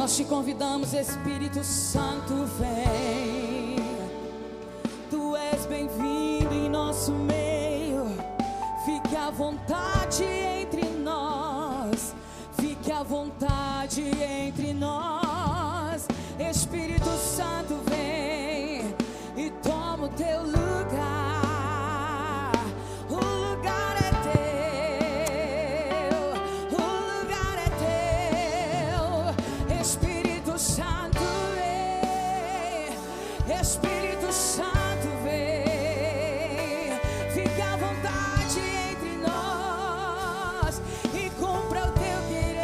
Nós te convidamos, Espírito Santo, vem. Tu és bem-vindo em nosso meio. Fique à vontade entre nós. Fique à vontade entre nós. Espírito Santo, vem e toma o teu lugar. O lugar é teu. O lugar é teu. Espírito Santo, vem. Espírito Santo, vem. Fique à vontade entre nós e cumpra o teu querer.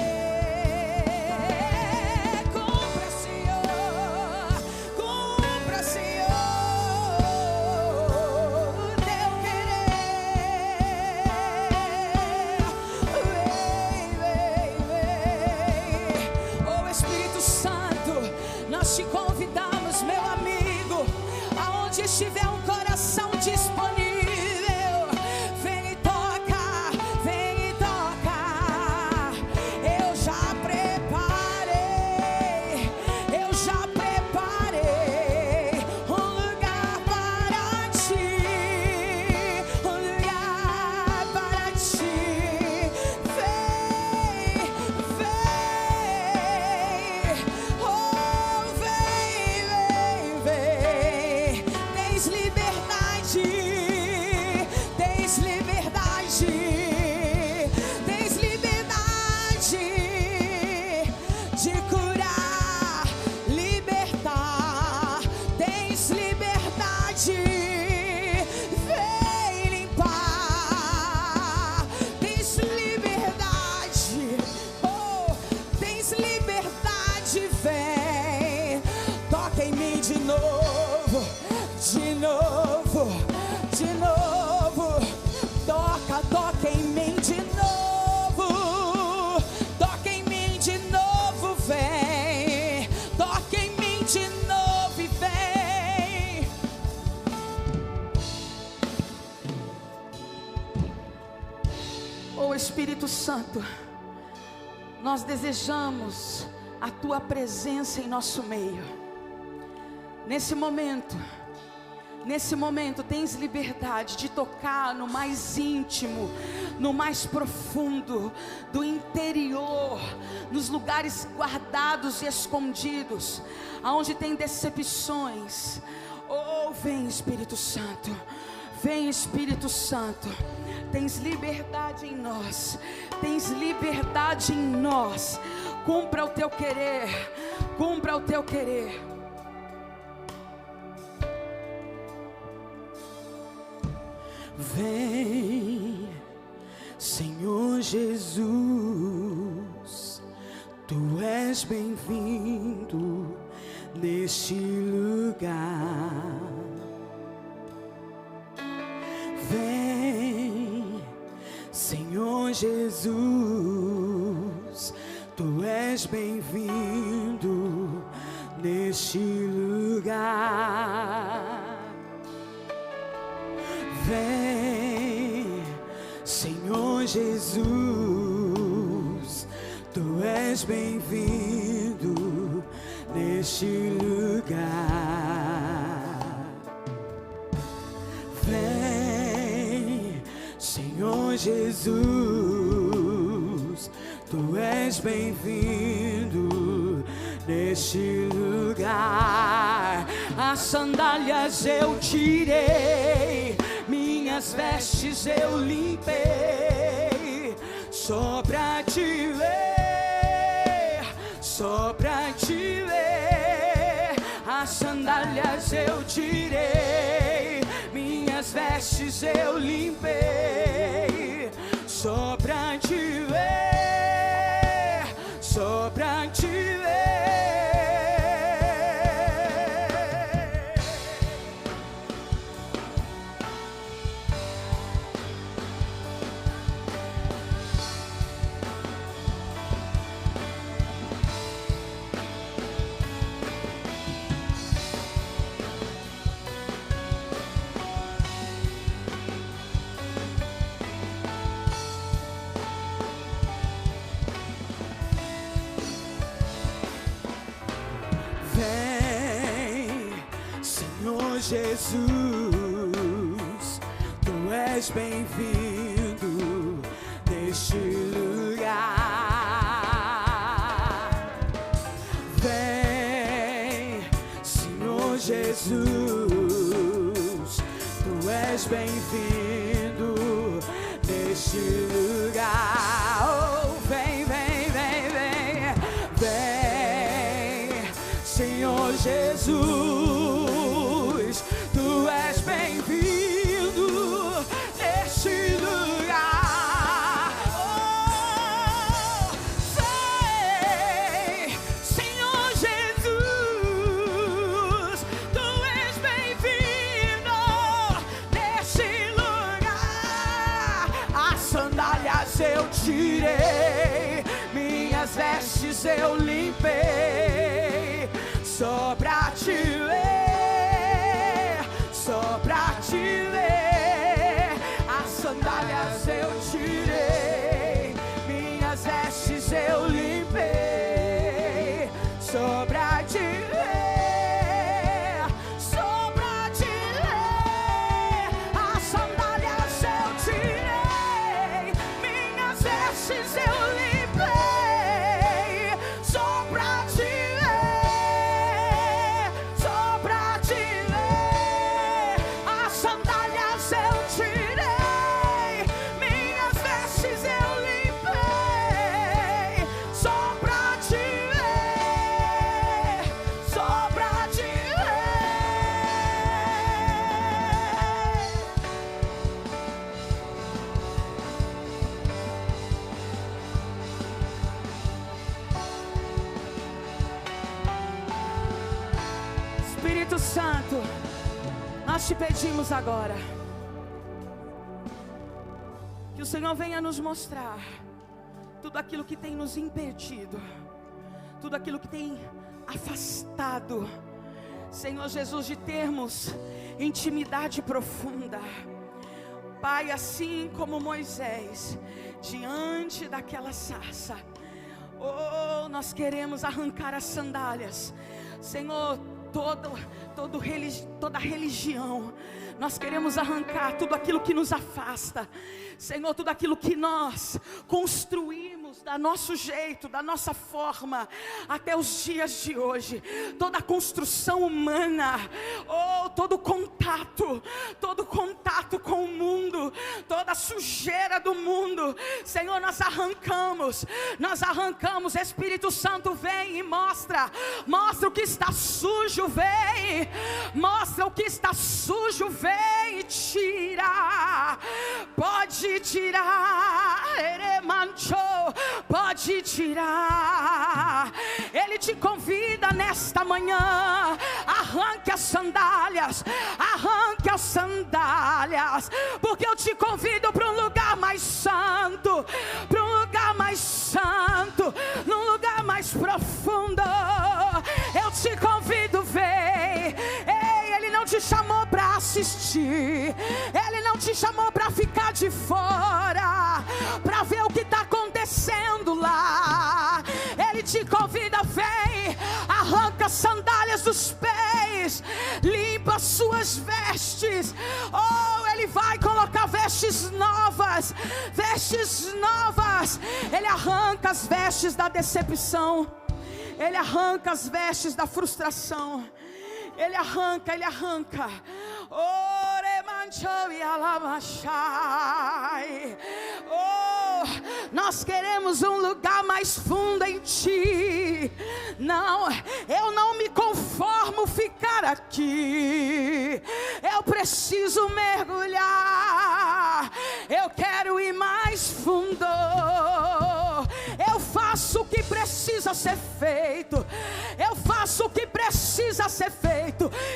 Cumpra, Senhor. Cumpra, Senhor, o teu querer. Vem, vem, vem. Oh, Espírito Santo, nós te convidamos, meu amigo, aonde estiver um coração disponível, vem e toca, vem e toca. Eu já preparei um lugar para ti, um lugar para ti. Vem, vem, oh, vem, vem, vem. Tens liberdade, tens liberdade, tens liberdade de curar, libertar, tens liberdade, vem limpar, tens liberdade, oh, tens liberdade, vem, toca em mim de novo, de novo, de novo, toca em mim de novo, toca em mim de novo, vem, toca em mim de novo e vem. Oh, Espírito Santo, nós desejamos a tua presença em nosso meio. Nesse momento, tens liberdade de tocar no mais íntimo, no mais profundo do interior, nos lugares guardados e escondidos, aonde tem decepções. Oh, vem, Espírito Santo, vem, Espírito Santo. Tens liberdade em nós, tens liberdade em nós. Cumpra o teu querer, cumpra o teu querer. Vem, Senhor Jesus, Tu és bem-vindo neste lugar. Vem, Senhor Jesus, Tu és bem-vindo neste lugar. Vem, Senhor Jesus, Tu és bem-vindo neste lugar. Vem, Senhor Jesus, Tu és bem-vindo neste lugar. As sandálias eu tirei, minhas vestes eu limpei, só pra te ver, só pra te ver. As sandálias eu tirei, minhas vestes eu limpei, só pra te ver, só pra te ver. Jesus, Tu és bem-vindo neste lugar. Vem, Senhor Jesus, Tu és bem-vindo neste lugar. Oh, vem, vem, vem, vem, vem, Senhor Jesus, Tu és bem-vindo neste lugar. Oh, vem, Senhor Jesus, Tu és bem-vindo neste lugar. As sandálias eu tirei, minhas vestes eu limpei, só pra te ler, só pra te ler. As sandálias eu tirei, minhas vestes eu limpei, só pra te ler, só pra te ler. As sandálias eu tirei, minhas vestes eu limpei, só pra te ler, só pra te ler. As sandálias eu tirei, minhas vestes eu limpei, só pra te ler, só pra te ler. Espírito Santo, nós te pedimos agora que o Senhor venha nos mostrar tudo aquilo que tem nos impedido, tudo aquilo que tem afastado, Senhor Jesus, de termos intimidade profunda. Pai, assim como Moisés diante daquela sarça, oh, nós queremos arrancar as sandálias, Senhor. Toda religião, nós queremos arrancar tudo aquilo que nos afasta, Senhor, tudo aquilo que nós construímos da nosso jeito, da nossa forma, até os dias de hoje, toda a construção humana, oh, todo contato com o mundo, toda a sujeira do mundo, Senhor, nós arrancamos, Espírito Santo vem e mostra o que está sujo, vem, mostra o que está sujo, vem e tira, pode tirar, pode tirar. Ele te convida nesta manhã, arranque as sandálias, porque eu te convido para um lugar mais santo, num lugar mais profundo. Eu te convido, vem. Ei, Ele não te chamou para assistir, Ele não te chamou para ficar de fora, para ver o que está acontecendo lá. Ele te convida, vem, arranca as sandálias dos pés, limpa as suas vestes. Oh, Ele vai colocar vestes novas. Ele arranca as vestes da decepção, Ele arranca as vestes da frustração, Ele arranca. Oh, nós queremos um lugar mais fundo em Ti. Não, eu não me conformo ficar aqui, eu preciso mergulhar, eu quero ir mais fundo. Eu faço o que precisa ser feito,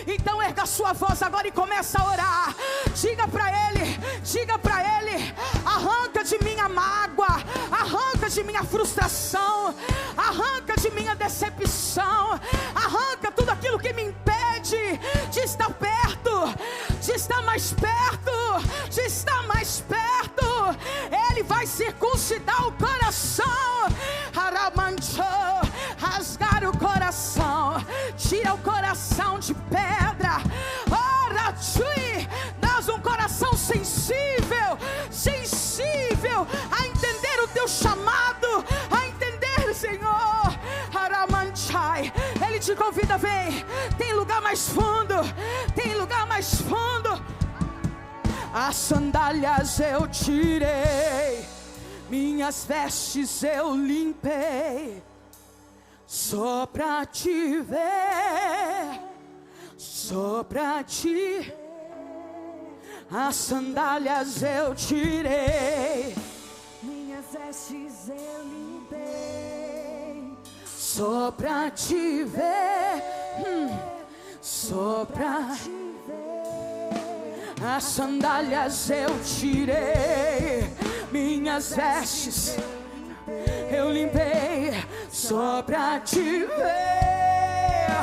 Então erga sua voz agora e começa a orar. Diga para Ele, arranca de minha mágoa, arranca de minha frustração, arranca de minha decepção, arranca tudo aquilo que me impede de estar perto, de estar mais perto. Ele vai circuncidar o coração, rasgar o coração, tira o coração de pedra. Oh, teu chamado, a entender, Senhor. Aramanchai, Ele te convida, vem. Tem lugar mais fundo, tem lugar mais fundo. As sandálias eu tirei, minhas vestes eu limpei, só pra te ver, só pra te. As sandálias eu tirei, minhas vestes eu limpei, só pra te ver, só pra te ver. As sandálias eu tirei, minhas vestes eu limpei, só pra te ver,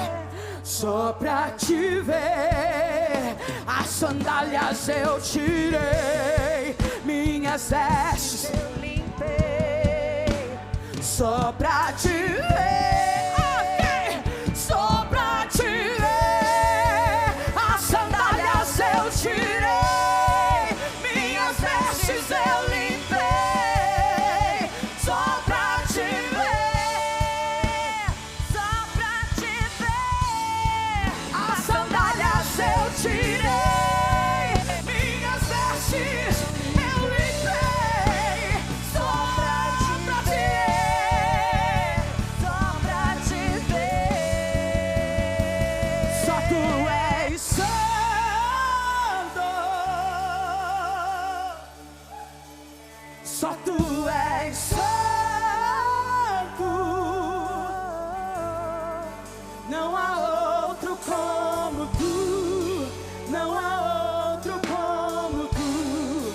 só pra te ver. As sandálias eu tirei, minhas vestes eu limpei, só pra te ver, só pra te ver. As sandálias eu tirei, minhas vestes eu limpei, só pra te ver, só pra te ver. As sandálias eu tirei, minhas vestes eu limpei, só pra te ver, só pra te ver. Só tu és santo, só tu és santo, não há outro como tu, não há outro como tu,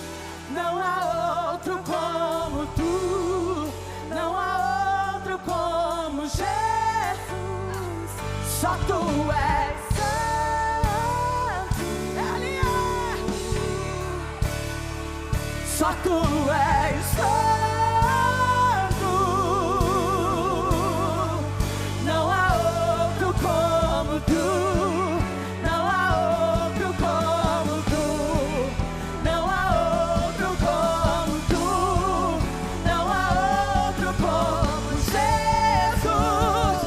não há outro como tu, não há outro como Jesus. Só tu és santo, Ele é. Só tu és santo, não há outro como tu, não há outro como tu, não há outro como tu, não há outro como Jesus.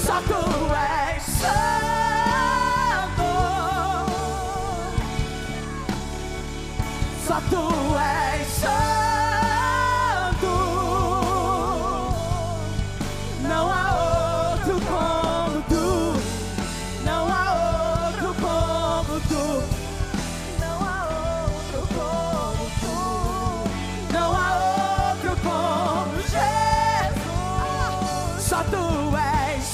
Só tu és santo, só tu és santo, não há outro como tu, não há outro como tu, não há outro como tu, não há outro como Jesus. Só tu és.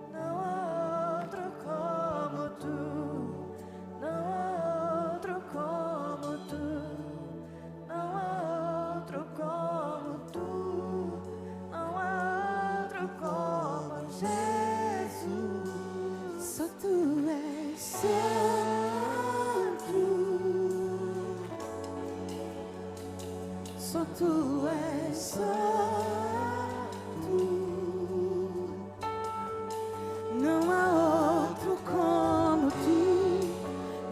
não há outro como tu, não há outro como tu, não há outro como tu, não há outro como Jesus. Só tu és santo, só tu és santo, não há outro como tu,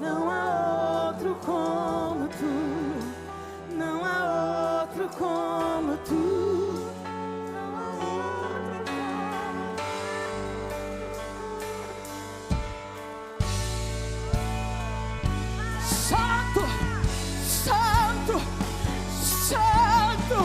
não há outro como tu, não há outro como tu, não há outro Santo, santo, santo,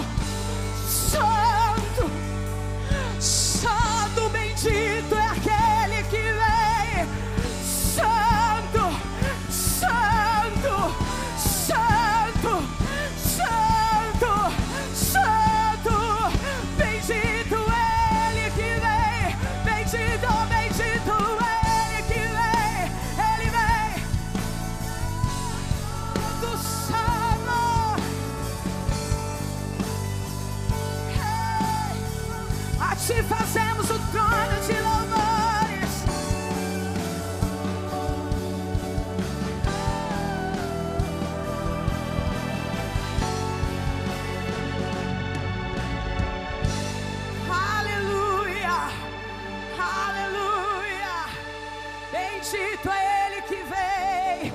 Bendito é Ele que vem.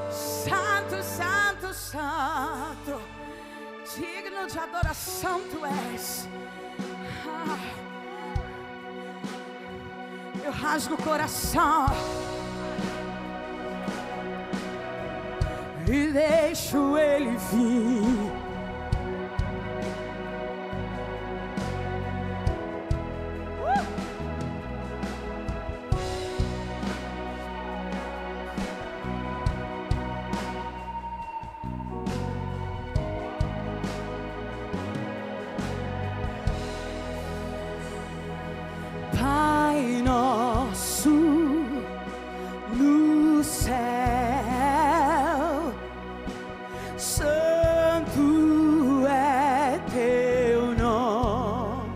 Santo, santo, santo. Digno de adoração tu és. Eu rasgo o coração e deixo Ele vir. Pai nosso no céu, santo é teu nome,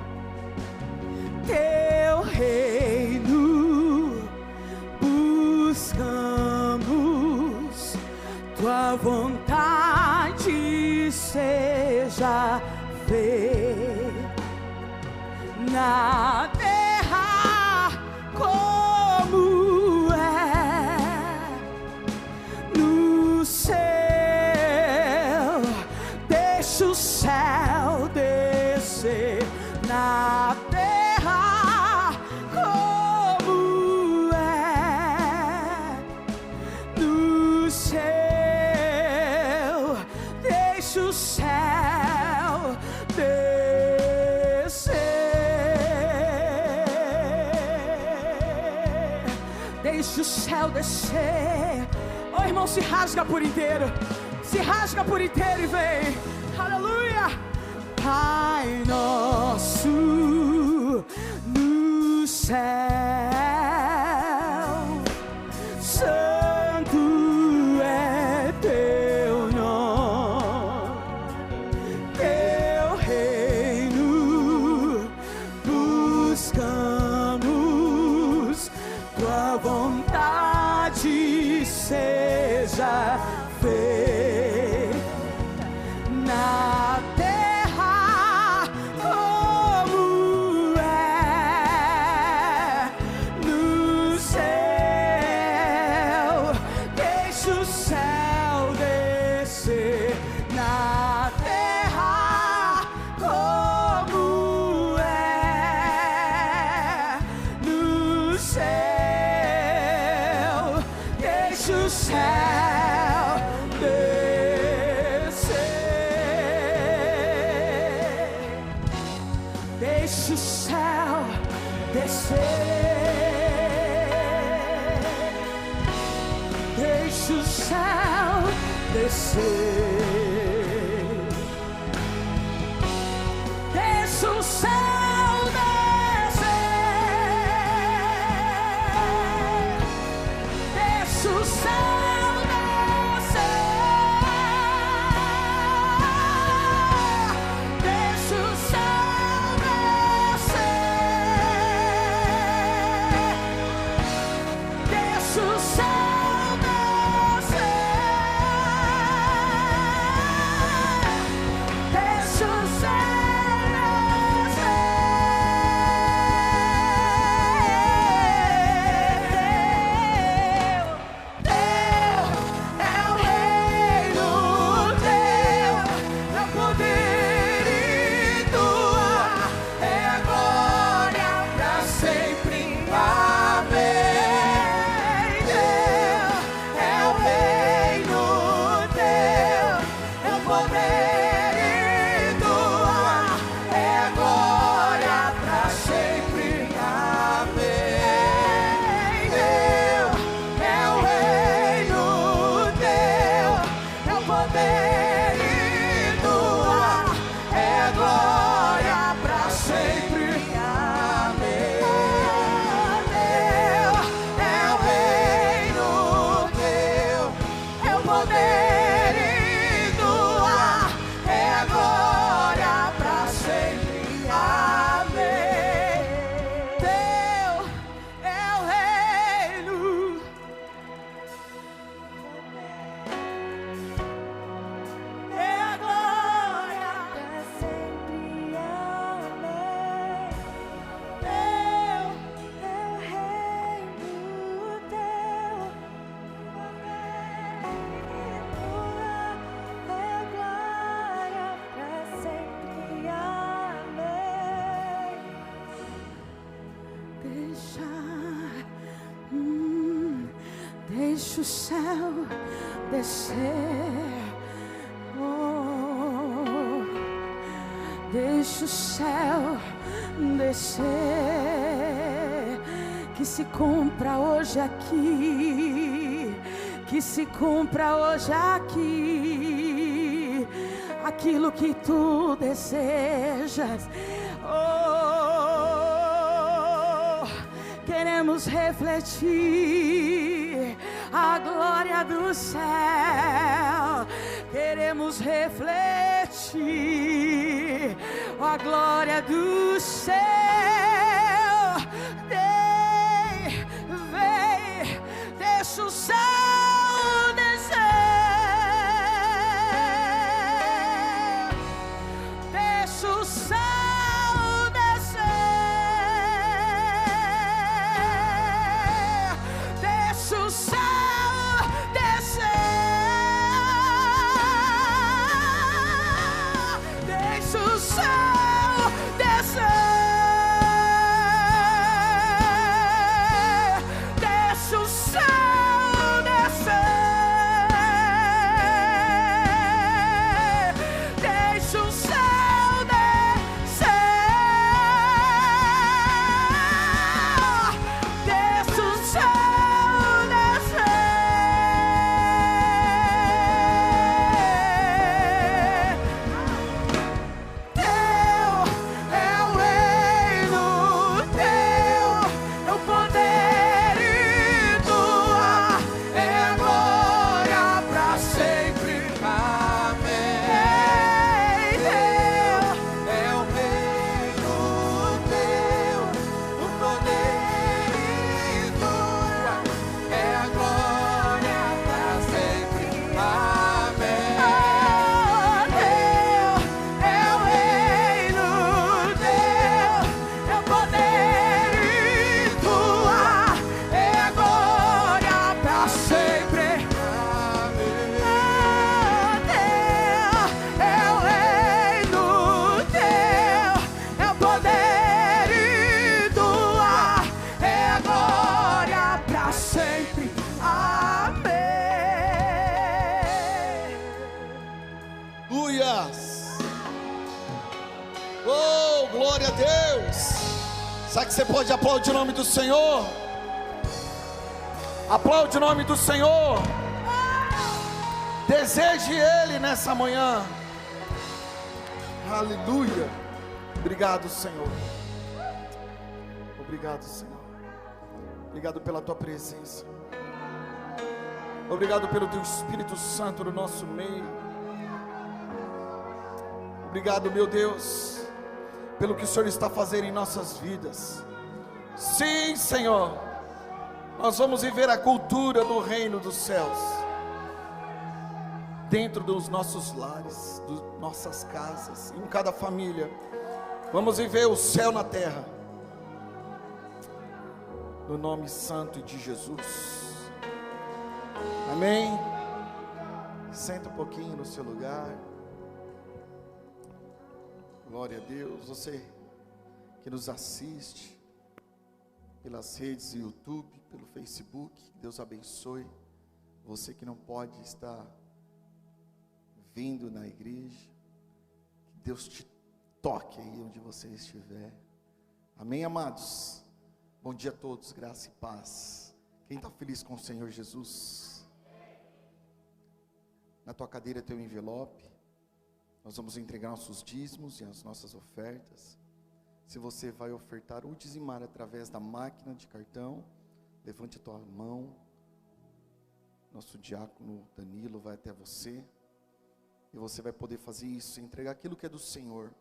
teu reino buscamos, tua vontade seja feita na terra como é no céu. Deixa o céu descer na terra como é no céu. Deixa o céu descer. Deixa o céu descer. Oh, irmão, se rasga por inteiro. Se rasga por inteiro e vem. Aleluia. Pai nosso no céu, santo é teu nome, teu reino buscamos, tua vontade seja feita na terra como é no céu. Deixa o céu descer na terra como é no céu. Deixa o céu descer. Deixa o céu descer. Deixa o céu descer. Deixa o céu descer. Deixa o céu descer. Deixa o céu descer. Deixa o céu descer. Deixa o céu descer. Oh, deixa o céu descer. Que se cumpra hoje aqui. Que se cumpra hoje aqui aquilo que tu desejas. Oh, queremos refletir a glória do céu. Queremos refletir a glória do céu. Vem, deixa o céu descer. Deixa o céu descer. Deixa o céu descer. Deixa o céu descer. Deixa o céu descer. Deixa o céu descer. Deixa o céu descer. Teu é o reino, teu é o poder e tua é a glória pra sempre. Amém. Teu é o reino, teu o poder e tua é a glória pra sempre. Amém. Teu é o reino, teu é o poder e tua é a glória pra sempre. Amém. Teu é o reino, teu é o poder e tua é a glória pra sempre. Amém. Aleluias! Oh, glória a Deus! Sabe que você pode aplaudir o nome do Senhor? Aplaude o nome do Senhor. Deseje Ele nessa manhã. Aleluia! Obrigado, Senhor. Obrigado, Senhor. Obrigado pela Tua presença. Obrigado pelo Teu Espírito Santo no nosso meio. Obrigado, meu Deus, pelo que o Senhor está fazendo em nossas vidas. Sim, Senhor, nós vamos viver a cultura do reino dos céus dentro dos nossos lares, das nossas casas, em cada família. Vamos viver o céu na terra, no nome santo de Jesus. Amém. Senta um pouquinho no seu lugar. Glória a Deus. Você que nos assiste pelas redes do YouTube, pelo Facebook, Deus abençoe. Você que não pode estar vindo na igreja, que Deus te toque aí onde você estiver. Amém, amados? Bom dia a todos, graça e paz. Quem está feliz com o Senhor Jesus? Na tua cadeira tem um envelope. Nós vamos entregar nossos dízimos e as nossas ofertas. Se você vai ofertar ou dizimar através da máquina de cartão, levante a tua mão. Nosso diácono Danilo vai até você. E você vai poder fazer isso, entregar aquilo que é do Senhor.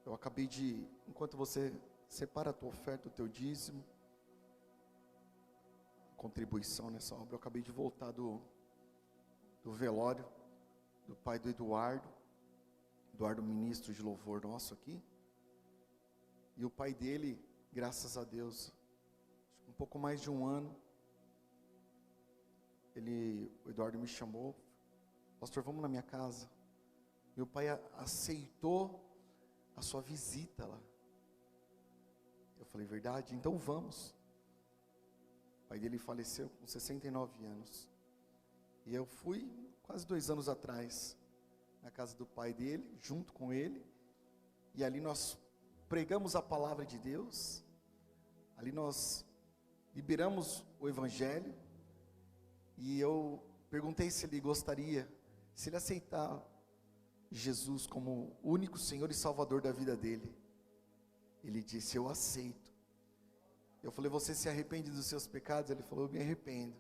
Eu acabei de, enquanto você separa a tua oferta, o teu dízimo, contribuição nessa obra, eu acabei de voltar do velório do pai do Eduardo, ministro de louvor nosso aqui. E o pai dele, graças a Deus, um pouco mais de um ano, o Eduardo me chamou: pastor, vamos na minha casa. Meu pai aceitou a sua visita lá. Eu falei: verdade? Então vamos. pai dele faleceu com 69 anos. E eu fui quase 2 anos atrás na casa do pai dele, junto com ele. E ali nós pregamos a palavra de Deus. Ali nós liberamos o evangelho. E eu perguntei se ele gostaria, se ele aceitar Jesus como o único Senhor e Salvador da vida dele. Ele disse: eu aceito. Eu falei: você se arrepende dos seus pecados? Ele falou: eu me arrependo.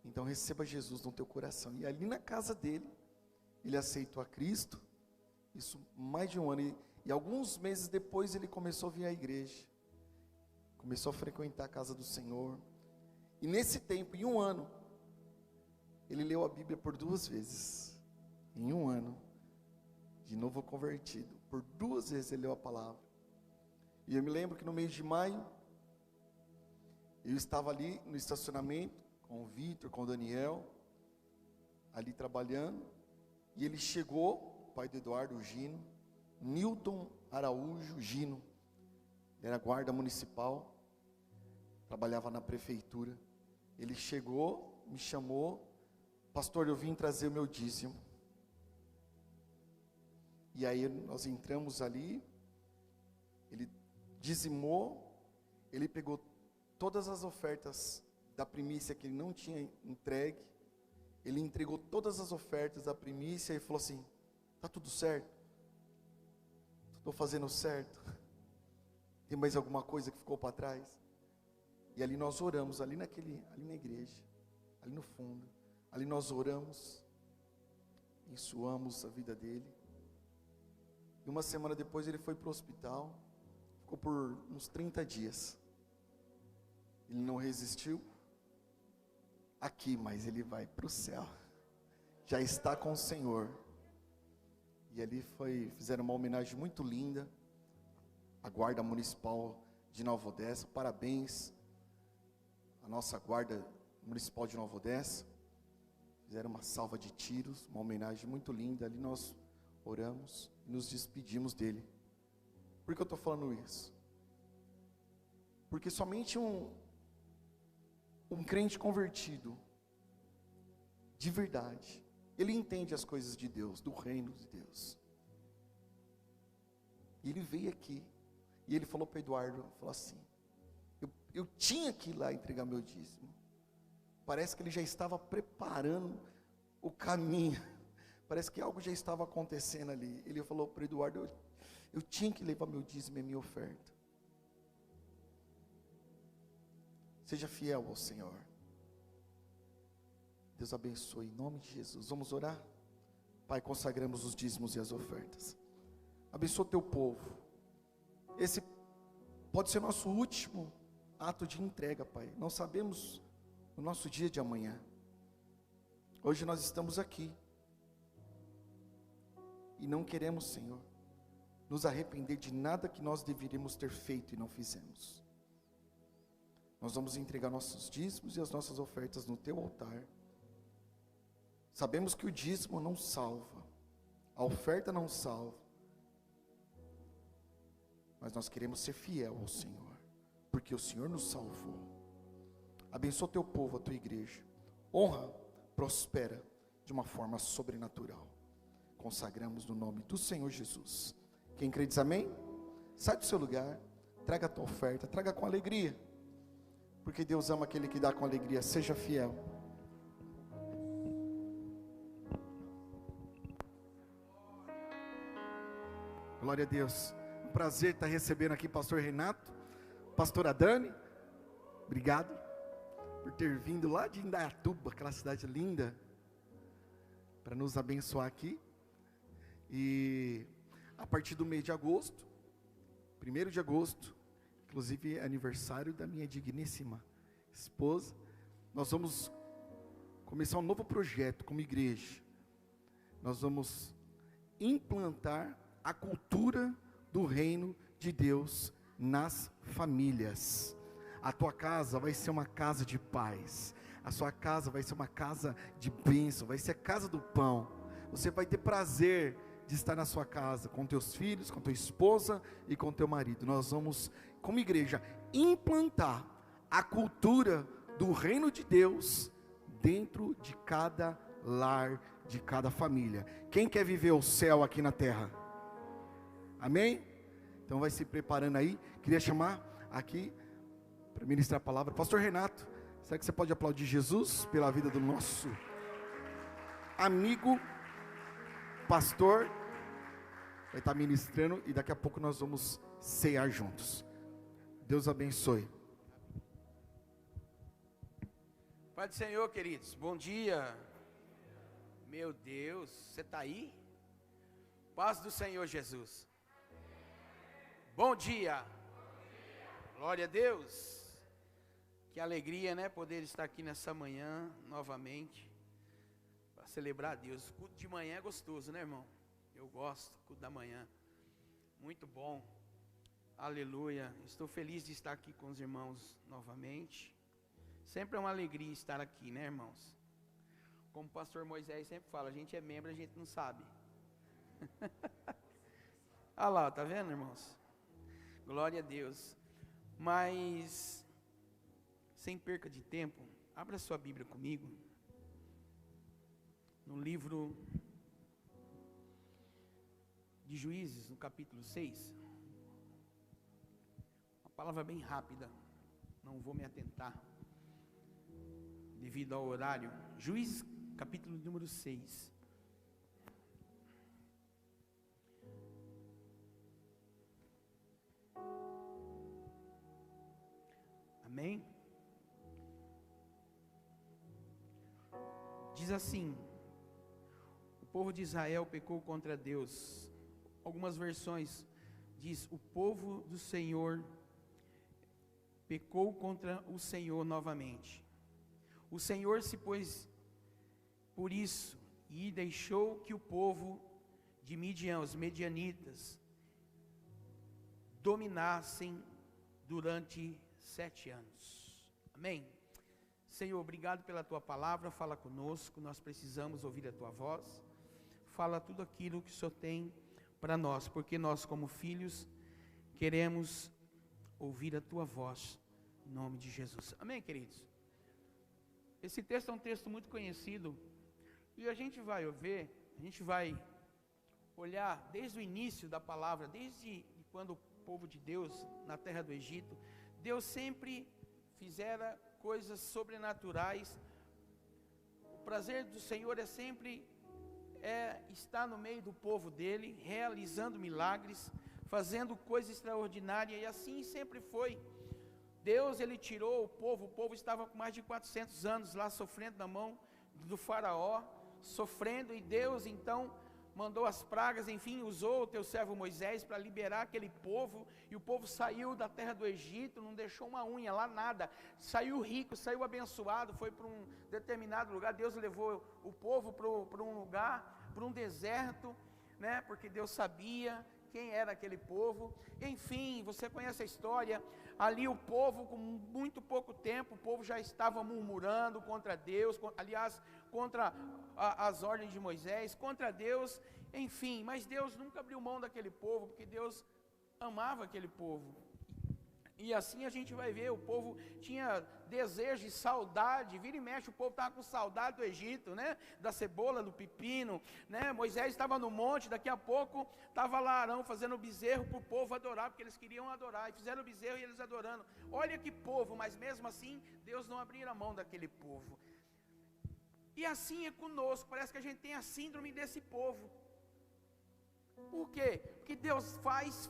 Então receba Jesus no teu coração. E ali na casa dele, ele aceitou a Cristo. Isso mais de um ano. E alguns meses depois ele começou a vir à igreja. Começou a frequentar a casa do Senhor. E nesse tempo, em um ano, ele leu a Bíblia por 2 vezes. Em um ano, de novo convertido. Por 2 vezes ele leu a palavra. E eu me lembro que no mês de maio, eu estava ali no estacionamento, com o Vitor, com o Daniel, ali trabalhando. E ele chegou, o pai do Eduardo, o Gino, Newton Araújo Gino. Ele era guarda municipal, trabalhava na prefeitura. Ele chegou, me chamou: pastor, eu vim trazer o meu dízimo. E aí nós entramos ali, ele dizimou, ele pegou todas as ofertas da primícia que ele não tinha entregue, ele entregou todas as ofertas da primícia e falou assim: está tudo certo? Estou fazendo certo? Tem mais alguma coisa que ficou para trás? E ali nós oramos, ali na igreja, ali no fundo, ali nós oramos, abençoamos a vida dele. E uma semana depois ele foi para o hospital, ficou por uns 30 dias. Ele não resistiu aqui, mas ele vai para o céu, já está com o Senhor. E ali fizeram uma homenagem muito linda, a guarda municipal de Nova Odessa. Parabéns a nossa guarda municipal de Nova Odessa. Fizeram uma salva de tiros, uma homenagem muito linda. Ali nós oramos e nos despedimos dele. Por que eu estou falando isso? Porque somente um crente convertido, de verdade, ele entende as coisas de Deus, do reino de Deus. E ele veio aqui, e ele falou para Eduardo, falou assim: eu tinha que ir lá entregar meu dízimo. Parece que ele já estava preparando o caminho, parece que algo já estava acontecendo ali. Ele falou para Eduardo: eu tinha que levar meu dízimo e minha oferta. Seja fiel ao Senhor. Deus abençoe em nome de Jesus. Vamos orar? Pai, consagramos os dízimos e as ofertas. Abençoa o teu povo. Esse pode ser nosso último ato de entrega, Pai. Não sabemos o nosso dia de amanhã. Hoje nós estamos aqui e não queremos, Senhor, nos arrepender de nada que nós deveríamos ter feito e não fizemos. Nós vamos entregar nossos dízimos e as nossas ofertas no teu altar. Sabemos que o dízimo não salva, a oferta não salva, mas nós queremos ser fiel ao Senhor, porque o Senhor nos salvou. Abençoa o teu povo, a tua igreja. Honra, prospera de uma forma sobrenatural. Consagramos no nome do Senhor Jesus. Quem crê diz amém? Sai do seu lugar, traga a tua oferta, traga com alegria, porque Deus ama aquele que dá com alegria. Seja fiel. Glória a Deus. Um prazer estar recebendo aqui pastor Renato, pastora Dani. Obrigado por ter vindo lá de Indaiatuba, aquela cidade linda, para nos abençoar aqui. E a partir do mês de agosto, 1º de agosto, inclusive é aniversário da minha digníssima esposa, nós vamos começar um novo projeto como igreja. Nós vamos implantar a cultura do reino de Deus nas famílias. A tua casa vai ser uma casa de paz, a sua casa vai ser uma casa de bênção, vai ser a casa do pão. Você vai ter prazer de estar na sua casa, com teus filhos, com tua esposa e com teu marido. Nós vamos, como igreja, implantar a cultura do reino de Deus dentro de cada lar, de cada família. Quem quer viver o céu aqui na terra? Amém? Então vai se preparando aí. Queria chamar aqui para ministrar a palavra Pastor Renato. Será que você pode aplaudir Jesus pela vida do nosso amigo pastor? Vai estar ministrando e daqui a pouco nós vamos cear juntos. Deus abençoe. Pai do Senhor, queridos, bom dia. Meu Deus, você está aí? Paz do Senhor Jesus. Bom dia. Glória a Deus. Que alegria, né, poder estar aqui nessa manhã novamente para celebrar a Deus. O culto de manhã é gostoso, né, irmão? Eu gosto, culto da manhã. Muito bom. Aleluia. Estou feliz de estar aqui com os irmãos novamente. Sempre é uma alegria estar aqui, né, irmãos? Como o pastor Moisés sempre fala, a gente é membro, a gente não sabe. Olha lá, tá vendo, irmãos? Glória a Deus. Mas, sem perca de tempo, abra sua Bíblia comigo. No livro de Juízes, no capítulo 6. Uma palavra bem rápida, não vou me atentar devido ao horário. Juízes, capítulo número 6. Amém? Diz assim: o povo de Israel pecou contra Deus. Algumas versões diz: o povo do Senhor pecou contra o Senhor novamente. O Senhor se pôs por isso e deixou que o povo de Midian, os medianitas, dominassem durante 7 anos. Amém? Senhor, obrigado pela tua palavra. Fala conosco, nós precisamos ouvir a tua voz. Fala tudo aquilo que o Senhor tem para nós, porque nós, como filhos, queremos ouvir a tua voz, em nome de Jesus. Amém, queridos? Esse texto é um texto muito conhecido, e a gente vai olhar desde o início da palavra, desde quando o povo de Deus, na terra do Egito, Deus sempre fizera coisas sobrenaturais. O prazer do Senhor é sempre estar no meio do povo dele, realizando milagres, fazendo coisas extraordinárias, e assim sempre foi. Deus, ele tirou o povo estava com mais de 400 anos lá sofrendo na mão do faraó, sofrendo, e Deus então mandou as pragas, enfim, usou o teu servo Moisés para liberar aquele povo, e o povo saiu da terra do Egito, não deixou uma unha lá, nada, saiu rico, saiu abençoado, foi para um determinado lugar. Deus levou o povo para um lugar, para um deserto, né, porque Deus sabia quem era aquele povo. Enfim, você conhece a história. Ali o povo, com muito pouco tempo, o povo já estava murmurando contra Deus, aliás, contra as ordens de Moisés, contra Deus, enfim. Mas Deus nunca abriu mão daquele povo, porque Deus amava aquele povo. E assim a gente vai ver, o povo tinha desejo e saudade, vira e mexe, o povo estava com saudade do Egito, né? Da cebola, do pepino, né? Moisés estava no monte, daqui a pouco estava lá Arão fazendo o bezerro para o povo adorar, porque eles queriam adorar, e fizeram o bezerro e eles adorando. Olha que povo, mas mesmo assim, Deus não abria a mão daquele povo. E assim é conosco, parece que a gente tem a síndrome desse povo. Por quê? Porque Deus faz,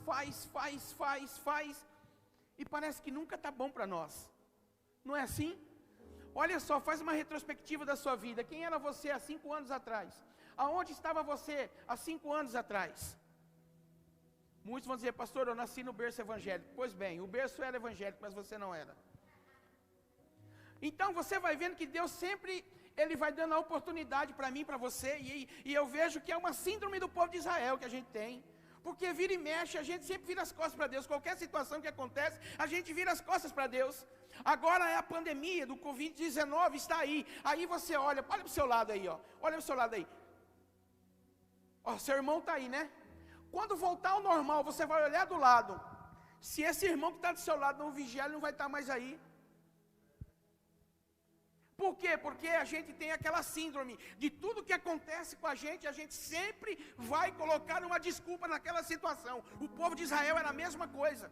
e parece que nunca está bom para nós. Não é assim? Olha só, faz uma retrospectiva da sua vida. Quem era você há 5 anos atrás? Aonde estava você há 5 anos atrás? Muitos vão dizer: pastor, eu nasci no berço evangélico. Pois bem, o berço era evangélico, mas você não era. Então você vai vendo que Deus sempre, Ele vai dando a oportunidade para mim, para você, e eu vejo que é uma síndrome do povo de Israel que a gente tem. Porque vira e mexe, a gente sempre vira as costas para Deus. Qualquer situação que acontece, a gente vira as costas para Deus. Agora é a pandemia do Covid-19, está aí. Aí você olha para o seu lado aí, ó. Olha para o seu lado aí. Ó, seu irmão está aí, né? Quando voltar ao normal, você vai olhar do lado. Se esse irmão que está do seu lado não vigiar, ele não vai estar mais aí. Por quê? Porque a gente tem aquela síndrome de tudo que acontece com a gente sempre vai colocar uma desculpa naquela situação. O povo de Israel era a mesma coisa.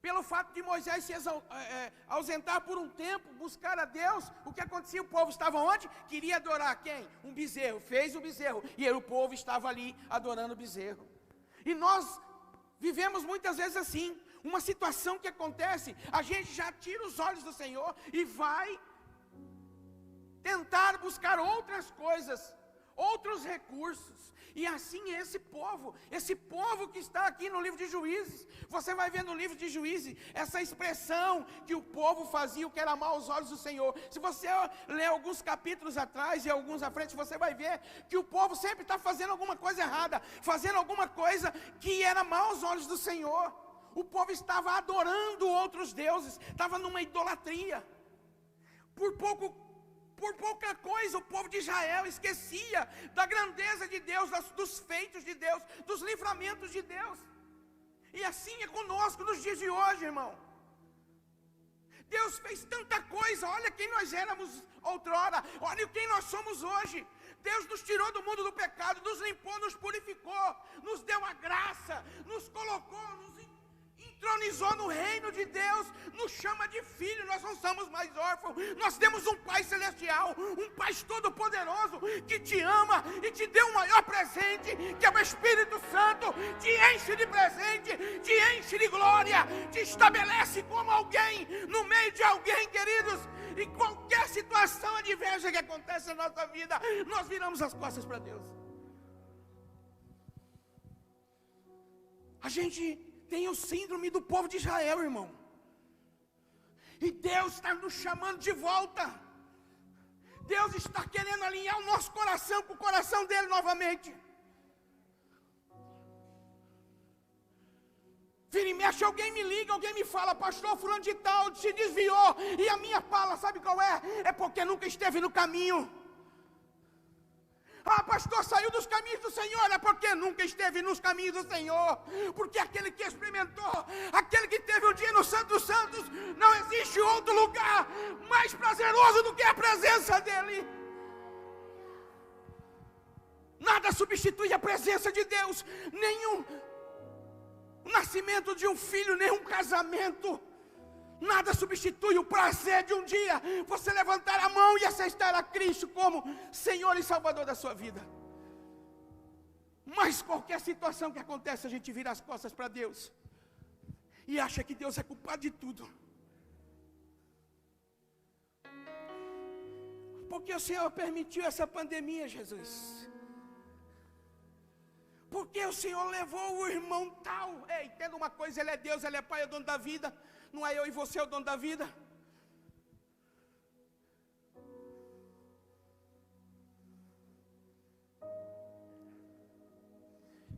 Pelo fato de Moisés se ausentar por um tempo, buscar a Deus, o que acontecia? O povo estava onde? Queria adorar quem? Um bezerro, fez o bezerro, e aí o povo estava ali adorando o bezerro. E nós vivemos muitas vezes assim, uma situação que acontece, a gente já tira os olhos do Senhor e vai tentar buscar outras coisas, outros recursos. E assim é esse povo que está aqui no livro de Juízes. Você vai ver no livro de Juízes essa expressão que o povo fazia, o que era mal aos olhos do Senhor. Se você ler alguns capítulos atrás e alguns à frente, você vai ver que o povo sempre está fazendo alguma coisa errada, fazendo alguma coisa que era mal aos olhos do Senhor. O povo estava adorando outros deuses, estava numa idolatria. Por pouca coisa, o povo de Israel esquecia da grandeza de Deus, dos feitos de Deus, dos livramentos de Deus. E assim é conosco nos dias de hoje, irmão. Deus fez tanta coisa, olha quem nós éramos outrora, olha quem nós somos hoje. Deus nos tirou do mundo do pecado, nos limpou, nos purificou, nos deu a graça, nos colocou, nos entronizou no reino de Deus, nos chama de filho, nós não somos mais órfãos, nós temos um Pai celestial, um Pai todo-poderoso, que te ama e te deu um maior presente, que é o Espírito Santo, te enche de presente, te enche de glória, te estabelece como alguém, no meio de alguém, queridos, e qualquer situação adversa que acontece na nossa vida, nós viramos as costas para Deus. A gente tem o síndrome do povo de Israel, irmão. E Deus está nos chamando de volta. Deus está querendo alinhar o nosso coração com o coração dele novamente. Vira e mexe, alguém me liga, alguém me fala: pastor, fulano de tal se desviou. E a minha fala, sabe qual é? É porque nunca esteve no caminho. Ah, pastor, saiu dos caminhos do Senhor. É porque nunca esteve nos caminhos do Senhor. Porque aquele que experimentou, aquele que teve um dia no Santo dos Santos, não existe outro lugar mais prazeroso do que a presença dEle. Nada substitui a presença de Deus. Nenhum nascimento de um filho, nenhum casamento. Nada substitui o prazer de um dia você levantar a mão e aceitar a Cristo como Senhor e Salvador da sua vida. Mas qualquer situação que acontece, a gente vira as costas para Deus e acha que Deus é culpado de tudo. Porque o Senhor permitiu essa pandemia, Jesus? Porque o Senhor levou o irmão tal? Ei, entenda uma coisa, Ele é Deus, Ele é Pai, é dono da vida. Não é eu e você o dono da vida.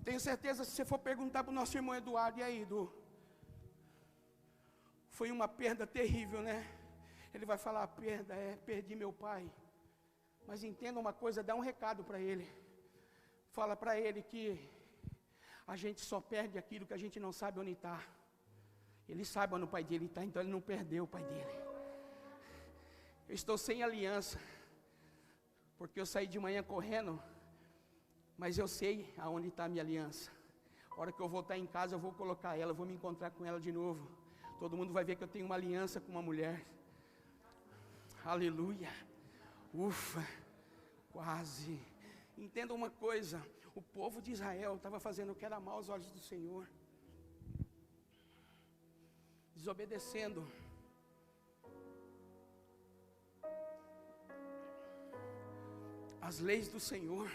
Tenho certeza, se você for perguntar para o nosso irmão Eduardo: e aí, Edu? Foi uma perda terrível, né? Ele vai falar: a perda perdi meu pai. Mas entenda uma coisa, dá um recado para ele. Fala para ele que a gente só perde aquilo que a gente não sabe onde está. Ele sabe onde o pai dele está, então ele não perdeu o pai dele. Eu estou sem aliança, porque eu saí de manhã correndo, mas eu sei aonde está a minha aliança. A hora que eu voltar em casa, eu vou colocar ela, eu vou me encontrar com ela de novo. Todo mundo vai ver que eu tenho uma aliança com uma mulher. Aleluia. Ufa, quase. Entenda uma coisa, o povo de Israel estava fazendo o que era mal aos olhos do Senhor, desobedecendo. As leis do Senhor,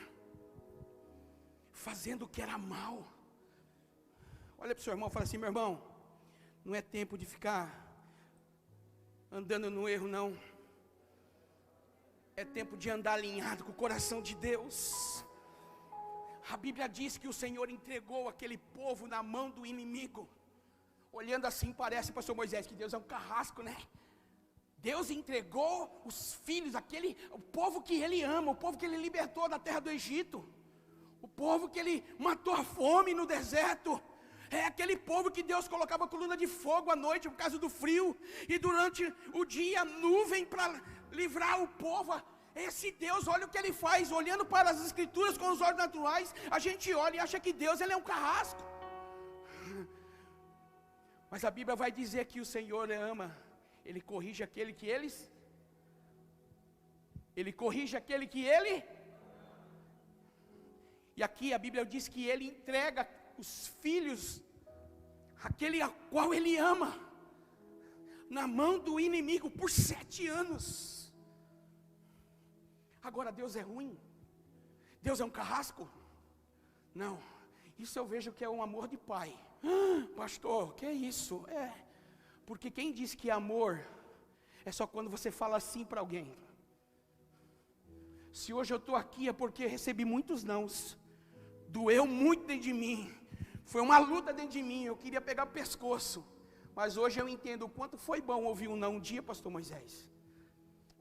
fazendo o que era mal. Olha para o seu irmão e fala assim: meu irmão, não é tempo de ficar andando no erro, não. É tempo de andar alinhado com o coração de Deus. A Bíblia diz que o Senhor entregou aquele povo na mão do inimigo. Olhando assim, parece, pastor Moisés, que Deus é um carrasco, né? Deus entregou os filhos, o povo que Ele ama, o povo que Ele libertou da terra do Egito, o povo que Ele matou a fome no deserto. É aquele povo que Deus colocava coluna de fogo à noite por causa do frio, e durante o dia nuvem para livrar o povo. Esse Deus, olha o que Ele faz, olhando para as Escrituras com os olhos naturais, a gente olha e acha que Deus, Ele é um carrasco. Mas a Bíblia vai dizer que o Senhor ama, Ele corrige aquele que Ele corrige aquele que Ele. E aqui a Bíblia diz que Ele entrega os filhos, aquele a qual Ele ama, na mão do inimigo por 7 anos. Agora Deus é ruim? Deus é um carrasco? Não, isso eu vejo que é um amor de pai. Pastor, que é isso? Porque quem diz que amor é só quando você fala assim para alguém. Se hoje eu estou aqui é porque recebi muitos nãos, doeu muito dentro de mim, foi uma luta dentro de mim, eu queria pegar o pescoço, mas hoje eu entendo o quanto foi bom ouvir um não um dia, pastor Moisés.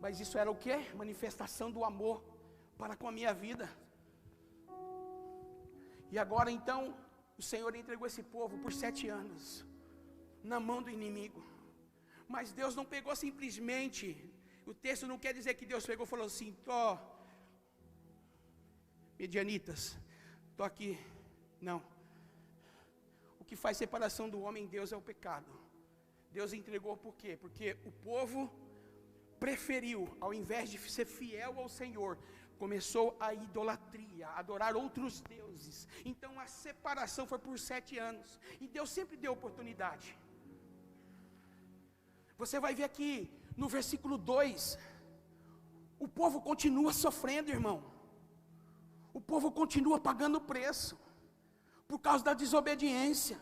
Mas isso era o quê? Manifestação do amor para com a minha vida. E agora então, o Senhor entregou esse povo por 7 anos, na mão do inimigo. Mas Deus não pegou simplesmente, o texto não quer dizer que Deus pegou e falou assim, medianitas, estou aqui. Não. O que faz separação do homem em Deus é o pecado. Deus entregou por quê? Porque o povo preferiu, ao invés de ser fiel ao Senhor, começou a idolatria, a adorar outros deuses. Então a separação foi por 7 anos. E Deus sempre deu oportunidade. Você vai ver aqui no versículo 2, o povo continua sofrendo, irmão. O povo continua pagando o preço, por causa da desobediência.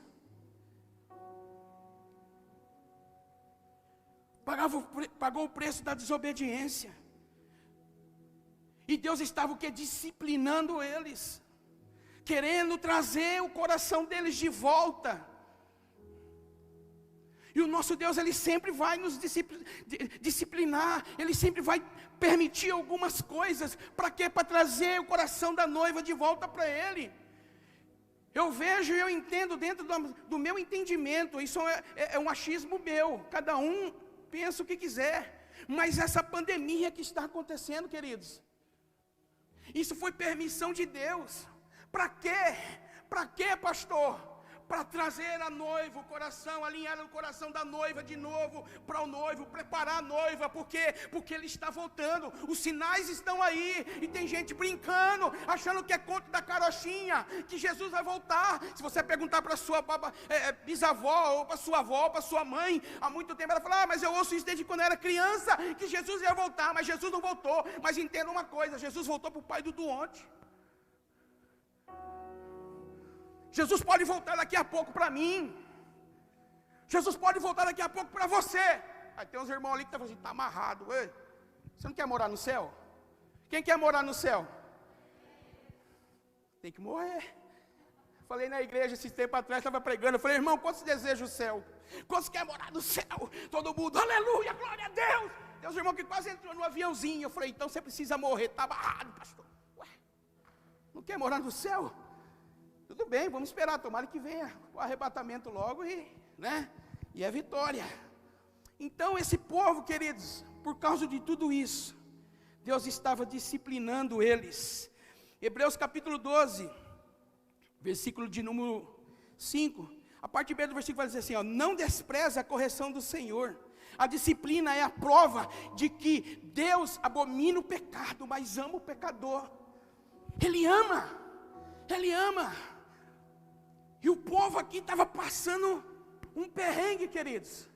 Pagou o preço da desobediência. E Deus estava o que? Disciplinando eles, querendo trazer o coração deles de volta. E o nosso Deus, Ele sempre vai nos disciplinar, Ele sempre vai permitir algumas coisas. Para quê? Para trazer o coração da noiva de volta para Ele. Eu vejo e eu entendo dentro do meu entendimento, isso é um achismo meu, cada um pensa o que quiser. Mas essa pandemia que está acontecendo, queridos, isso foi permissão de Deus. Para quê? Para quê, pastor? Para trazer a noiva, o coração, alinhar o coração da noiva de novo para o noivo, preparar a noiva. Por quê? Porque Ele está voltando, os sinais estão aí, e tem gente brincando, achando que é conto da carochinha, que Jesus vai voltar. Se você perguntar para sua bisavó, ou para sua avó, ou para sua mãe, há muito tempo ela fala, mas eu ouço isso desde quando eu era criança, que Jesus ia voltar, mas Jesus não voltou. Mas entenda uma coisa, Jesus voltou para o pai do Duonte. Jesus pode voltar daqui a pouco para mim. Jesus pode voltar daqui a pouco para você. Aí tem uns irmãos ali que estão falando assim, está amarrado. Ei, você não quer morar no céu? Quem quer morar no céu? Tem que morrer. Falei na igreja esses tempos atrás, estava pregando. Eu falei, irmão, quantos desejam o céu? Quantos querem morar no céu? Todo mundo, aleluia, glória a Deus. Tem uns irmãos que quase entrou no aviãozinho. Eu falei, então você precisa morrer. Está amarrado, pastor. Ué, não quer morar no céu? Tudo bem, vamos esperar, tomara que venha o arrebatamento logo e a vitória. Então esse povo, queridos, por causa de tudo isso, Deus estava disciplinando eles. Hebreus capítulo 12, versículo de número 5, a parte B do versículo vai dizer assim, não despreze a correção do Senhor. A disciplina é a prova de que Deus abomina o pecado, mas ama o pecador. Ele ama. Ele ama. E o povo aqui estava passando um perrengue, queridos.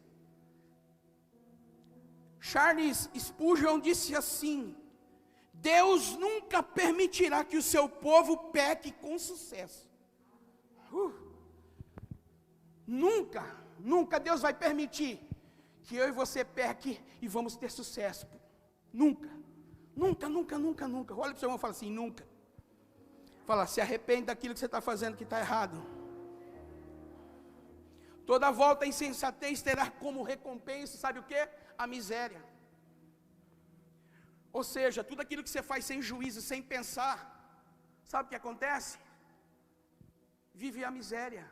Charles Spurgeon disse assim, Deus nunca permitirá que o seu povo peque com sucesso. Nunca Deus vai permitir que eu e você peque e vamos ter sucesso. Nunca. Olha para o seu irmão e fala assim, nunca. Fala, se arrepende daquilo que você está fazendo que está errado. Toda volta a insensatez terá como recompensa, sabe o que? A miséria. Ou seja, tudo aquilo que você faz sem juízo, sem pensar, sabe o que acontece? Vive a miséria.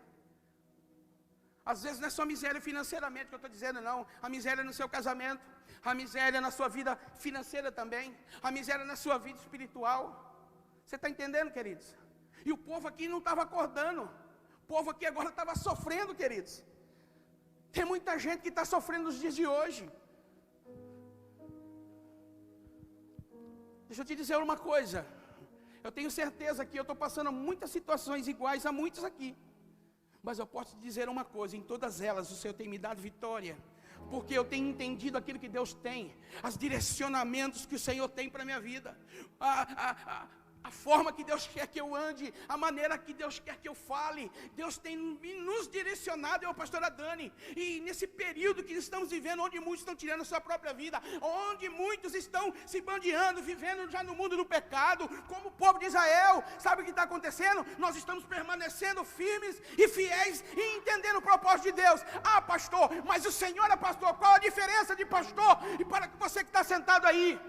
Às vezes não é só miséria financeiramente que eu estou dizendo, não. A miséria no seu casamento, a miséria na sua vida financeira também, a miséria na sua vida espiritual. Você está entendendo, queridos? E o povo aqui não estava acordando. O povo aqui agora estava sofrendo, queridos. Tem muita gente que está sofrendo nos dias de hoje. Deixa eu te dizer uma coisa. Eu tenho certeza que eu estou passando muitas situações iguais a muitos aqui. Mas eu posso te dizer uma coisa, em todas elas o Senhor tem me dado vitória. Porque eu tenho entendido aquilo que Deus tem, os direcionamentos que o Senhor tem para a minha vida. A forma que Deus quer que eu ande, a maneira que Deus quer que eu fale. Deus tem nos direcionado, eu, a pastora Dani. E nesse período que estamos vivendo, onde muitos estão tirando a sua própria vida, onde muitos estão se bandeando, vivendo já no mundo do pecado, como o povo de Israel. Sabe o que está acontecendo? Nós estamos permanecendo firmes e fiéis e entendendo o propósito de Deus. Ah, pastor, mas o Senhor é pastor. Qual a diferença de pastor e para você que está sentado aí?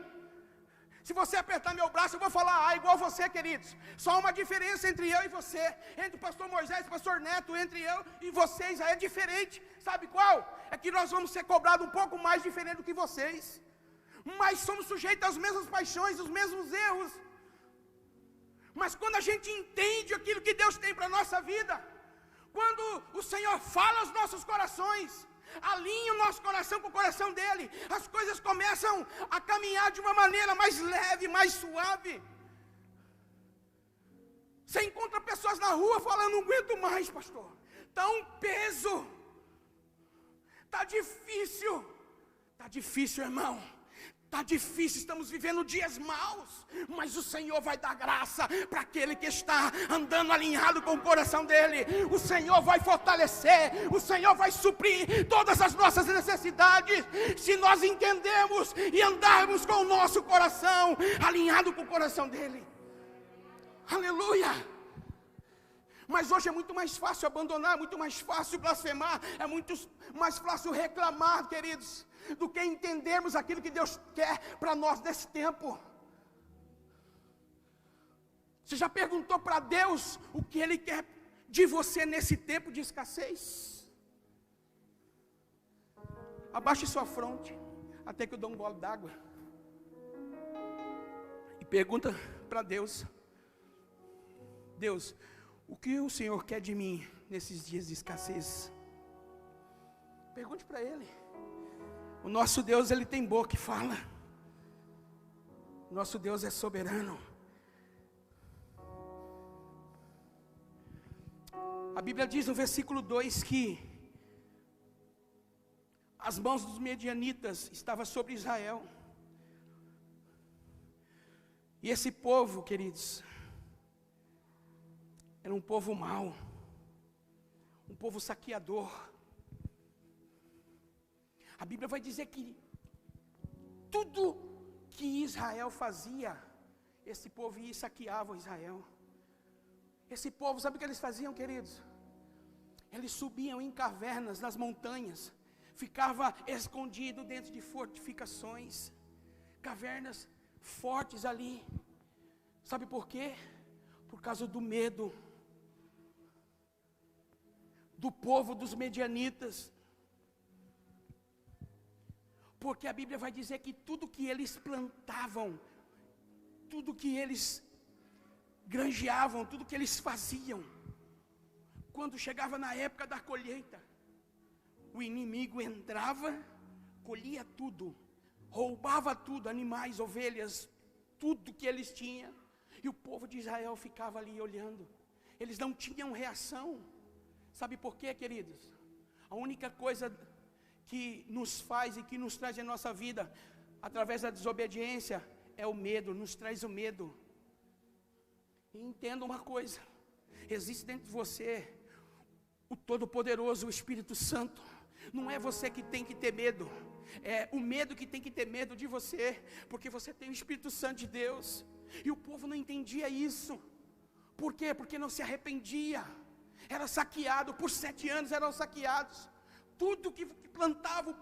Se você apertar meu braço, eu vou falar igual você, queridos. Só uma diferença entre eu e você, entre o pastor Moisés e o pastor Neto, entre eu e vocês, aí é diferente. Sabe qual? É que nós vamos ser cobrados um pouco mais diferente do que vocês. Mas somos sujeitos às mesmas paixões, aos mesmos erros. Mas quando a gente entende aquilo que Deus tem para a nossa vida, quando o Senhor fala aos nossos corações, alinha o nosso coração com o coração dele, as coisas começam a caminhar de uma maneira mais leve, mais suave. Você encontra pessoas na rua falando, não aguento mais, pastor, está um peso, está difícil, irmão. Está difícil, estamos vivendo dias maus, mas o Senhor vai dar graça para aquele que está andando alinhado com o coração dele. O Senhor vai fortalecer, o Senhor vai suprir todas as nossas necessidades, se nós entendermos e andarmos com o nosso coração alinhado com o coração dele. Aleluia! Mas hoje é muito mais fácil abandonar, muito mais fácil blasfemar, é muito mais fácil reclamar, queridos, do que entendermos aquilo que Deus quer para nós nesse tempo. Você já perguntou para Deus o que Ele quer de você nesse tempo de escassez? Abaixe sua fronte, até que eu dou um gole d'água, e pergunta para Deus: Deus, o que o Senhor quer de mim nesses dias de escassez? Pergunte para Ele. O nosso Deus, Ele tem boca que fala. Nosso Deus é soberano. A Bíblia diz no versículo 2 que as mãos dos medianitas estavam sobre Israel. E esse povo, queridos, era um povo mau, um povo saqueador. A Bíblia vai dizer que tudo que Israel fazia, esse povo ia e saqueava Israel. Esse povo, sabe o que eles faziam, queridos? Eles subiam em cavernas nas montanhas, ficava escondido dentro de fortificações, cavernas fortes ali. Sabe por quê? Por causa do medo do povo dos medianitas. Porque a Bíblia vai dizer que tudo que eles plantavam, tudo que eles granjeavam, tudo que eles faziam, quando chegava na época da colheita, o inimigo entrava, colhia tudo, roubava tudo, animais, ovelhas, tudo que eles tinham, e o povo de Israel ficava ali olhando. Eles não tinham reação. Sabe por quê, queridos? A única coisa que nos faz e que nos traz em nossa vida, através da desobediência, é o medo, nos traz o medo. E entenda uma coisa: existe dentro de você o Todo-Poderoso, o Espírito Santo. Não é você que tem que ter medo, é o medo que tem que ter medo de você, porque você tem o Espírito Santo de Deus. E o povo não entendia isso. Por quê? Porque não se arrependia. Era saqueado, por 7 anos eram saqueados. Tudo que plantava,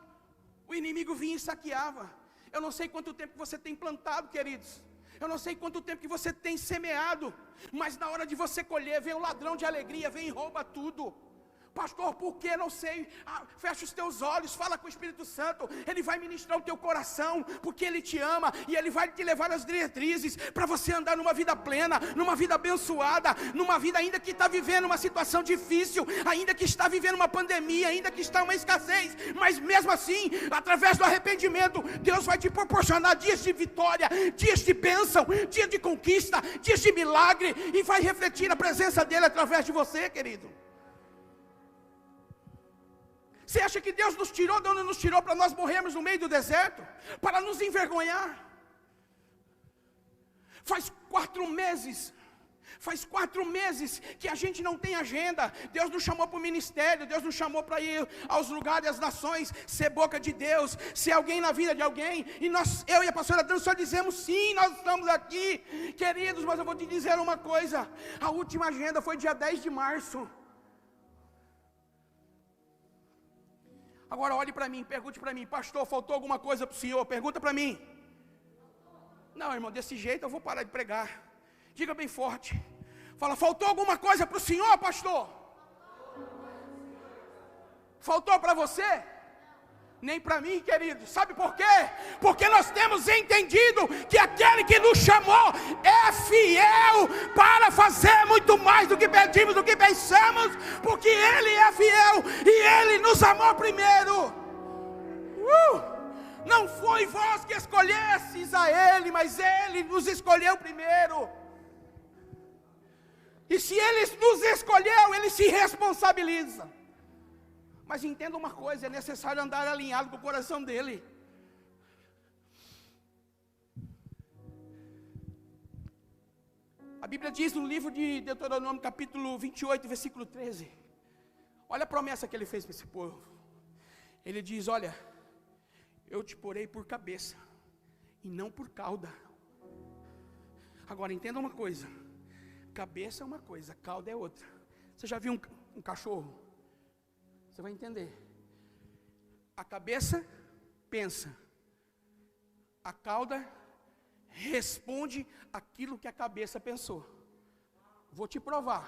o inimigo vinha e saqueava. Eu não sei quanto tempo você tem plantado, queridos. Eu não sei quanto tempo que você tem semeado. Mas na hora de você colher, vem o ladrão de alegria, vem e rouba tudo. Pastor, por que? Não sei. Fecha os teus olhos, fala com o Espírito Santo. Ele vai ministrar o teu coração, porque Ele te ama. E Ele vai te levar às diretrizes, para você andar numa vida plena, numa vida abençoada, numa vida ainda que está vivendo uma situação difícil, ainda que está vivendo uma pandemia, ainda que está uma escassez. Mas mesmo assim, através do arrependimento, Deus vai te proporcionar dias de vitória, dias de bênção, dias de conquista, dias de milagre. E vai refletir a presença dEle através de você, querido. Você acha que Deus nos tirou de onde nos tirou para nós morrermos no meio do deserto? Para nos envergonhar? Faz 4 meses que a gente não tem agenda. Deus nos chamou para o ministério, Deus nos chamou para ir aos lugares, às nações, ser boca de Deus, ser alguém na vida de alguém. E eu e a pastora Adriana só dizemos sim, nós estamos aqui, queridos. Mas eu vou te dizer uma coisa: a última agenda foi dia 10 de março. Agora olhe para mim, pergunte para mim: pastor, faltou alguma coisa para o senhor? Pergunta para mim. Não, irmão, desse jeito eu vou parar de pregar. Diga bem forte. Fala: faltou alguma coisa para o senhor, pastor? Faltou para você? Nem para mim, querido. Sabe por quê? Porque nós temos entendido que aquele que nos chamou é fiel para fazer muito mais do que pedimos, do que pensamos, porque Ele é fiel e Ele nos amou primeiro. Não foi vós que escolhestes a Ele, mas Ele nos escolheu primeiro. E se Ele nos escolheu, Ele se responsabiliza. Mas entenda uma coisa: é necessário andar alinhado com o coração dEle. A Bíblia diz no livro de Deuteronômio, capítulo 28, versículo 13. Olha a promessa que Ele fez para esse povo. Ele diz: olha, eu te porei por cabeça e não por cauda. Agora entenda uma coisa: cabeça é uma coisa, cauda é outra. Você já viu um cachorro? Você vai entender. A cabeça pensa, a cauda responde aquilo que a cabeça pensou. Vou te provar.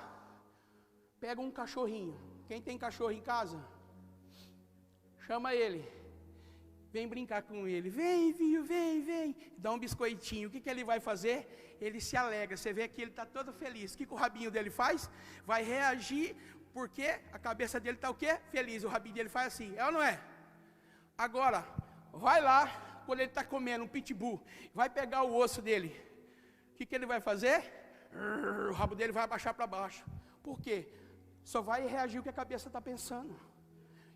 Pega um cachorrinho. Quem tem cachorro em casa? Chama ele. Vem brincar com ele. Vem, filho, vem. Dá um biscoitinho. O que ele vai fazer? Ele se alegra. Você vê que ele está todo feliz. O que o rabinho dele faz? Vai reagir, porque a cabeça dele está o quê? Feliz. O rabinho dele faz assim. É ou não é? Agora, vai lá, quando ele está comendo um pitbull, vai pegar o osso dele. O que ele vai fazer? O rabo dele vai abaixar para baixo. Por quê? Só vai reagir o que a cabeça está pensando.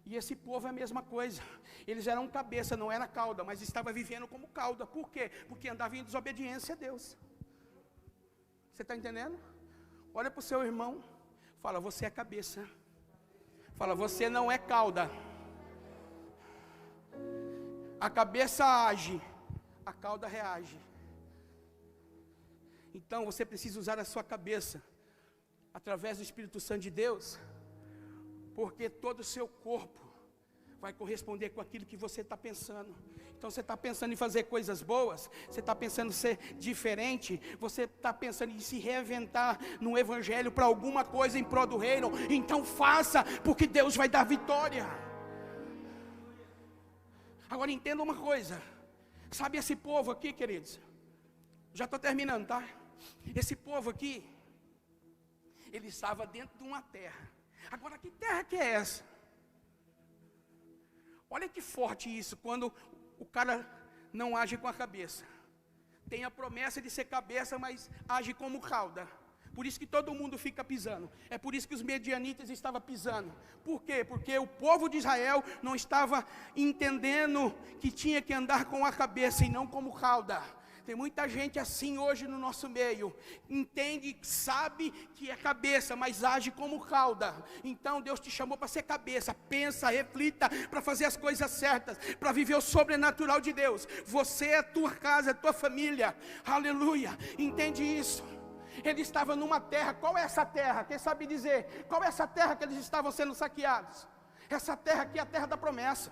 E esse povo é a mesma coisa. Eles eram cabeça, não era cauda, mas estava vivendo como cauda. Por quê? Porque andava em desobediência a Deus. Você está entendendo? Olha para o seu irmão. Fala: você é cabeça. Fala: você não é cauda. A cabeça age, a cauda reage. Então você precisa usar a sua cabeça, através do Espírito Santo de Deus, porque todo o seu corpo vai corresponder com aquilo que você está pensando. Então você está pensando em fazer coisas boas, você está pensando em ser diferente, você está pensando em se reinventar no Evangelho para alguma coisa em prol do reino. Então faça, porque Deus vai dar vitória. Agora entenda uma coisa. Sabe esse povo aqui, queridos? Já estou terminando, tá? Esse povo aqui, ele estava dentro de uma terra. Agora, que terra que é essa? Olha que forte isso, quando o cara não age com a cabeça. Tem a promessa de ser cabeça, mas age como cauda. Por isso que todo mundo fica pisando. É por isso que os medianitas estavam pisando. Por quê? Porque o povo de Israel não estava entendendo que tinha que andar com a cabeça e não como cauda. Tem muita gente assim hoje no nosso meio. Entende, sabe que é cabeça, mas age como cauda. Então Deus te chamou para ser cabeça. Pensa, reflita, para fazer as coisas certas, para viver o sobrenatural de Deus. Você é a tua casa, a tua família. Aleluia. Entende isso? Ele estava numa terra. Qual é essa terra? Quem sabe dizer? Qual é essa terra que eles estavam sendo saqueados? Essa terra aqui é a terra da promessa.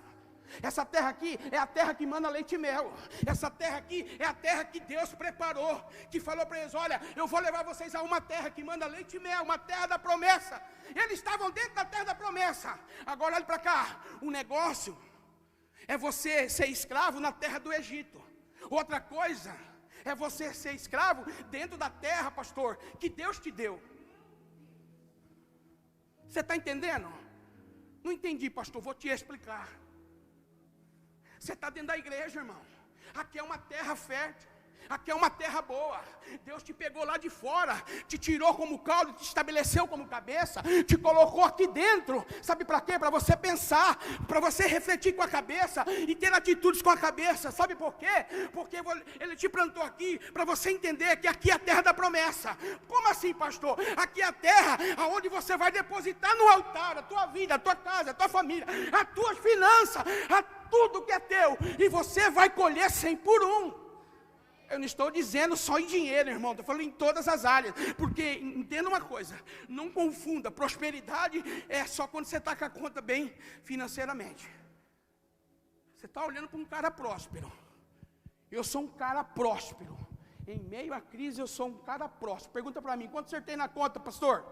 Essa terra aqui é a terra que manda leite e mel. Essa terra aqui é a terra que Deus preparou, que falou para eles: olha, eu vou levar vocês a uma terra que manda leite e mel, uma terra da promessa. Eles estavam dentro da terra da promessa. Agora olhe para cá, o negócio é você ser escravo na terra do Egito. Outra coisa é você ser escravo dentro da terra, pastor, que Deus te deu. Você está entendendo? Não entendi, pastor, vou te explicar. Você está dentro da igreja, irmão. Aqui é uma terra fértil. Aqui é uma terra boa. Deus te pegou lá de fora, te tirou como caldo, te estabeleceu como cabeça, te colocou aqui dentro. Sabe para quê? Para você pensar, para você refletir com a cabeça e ter atitudes com a cabeça. Sabe por quê? Porque Ele te plantou aqui para você entender que aqui é a terra da promessa. Como assim, pastor? Aqui é a terra aonde você vai depositar no altar a tua vida, a tua casa, a tua família, as tuas finanças, tudo que é teu, e você vai colher 100 por 1. Eu não estou dizendo só em dinheiro, irmão, estou falando em todas as áreas, porque entenda uma coisa, não confunda, prosperidade é só quando você está com a conta bem financeiramente. Você está olhando para um cara próspero. Eu sou um cara próspero. Em meio à crise eu sou um cara próspero. Pergunta para mim, quanto você tem na conta, pastor?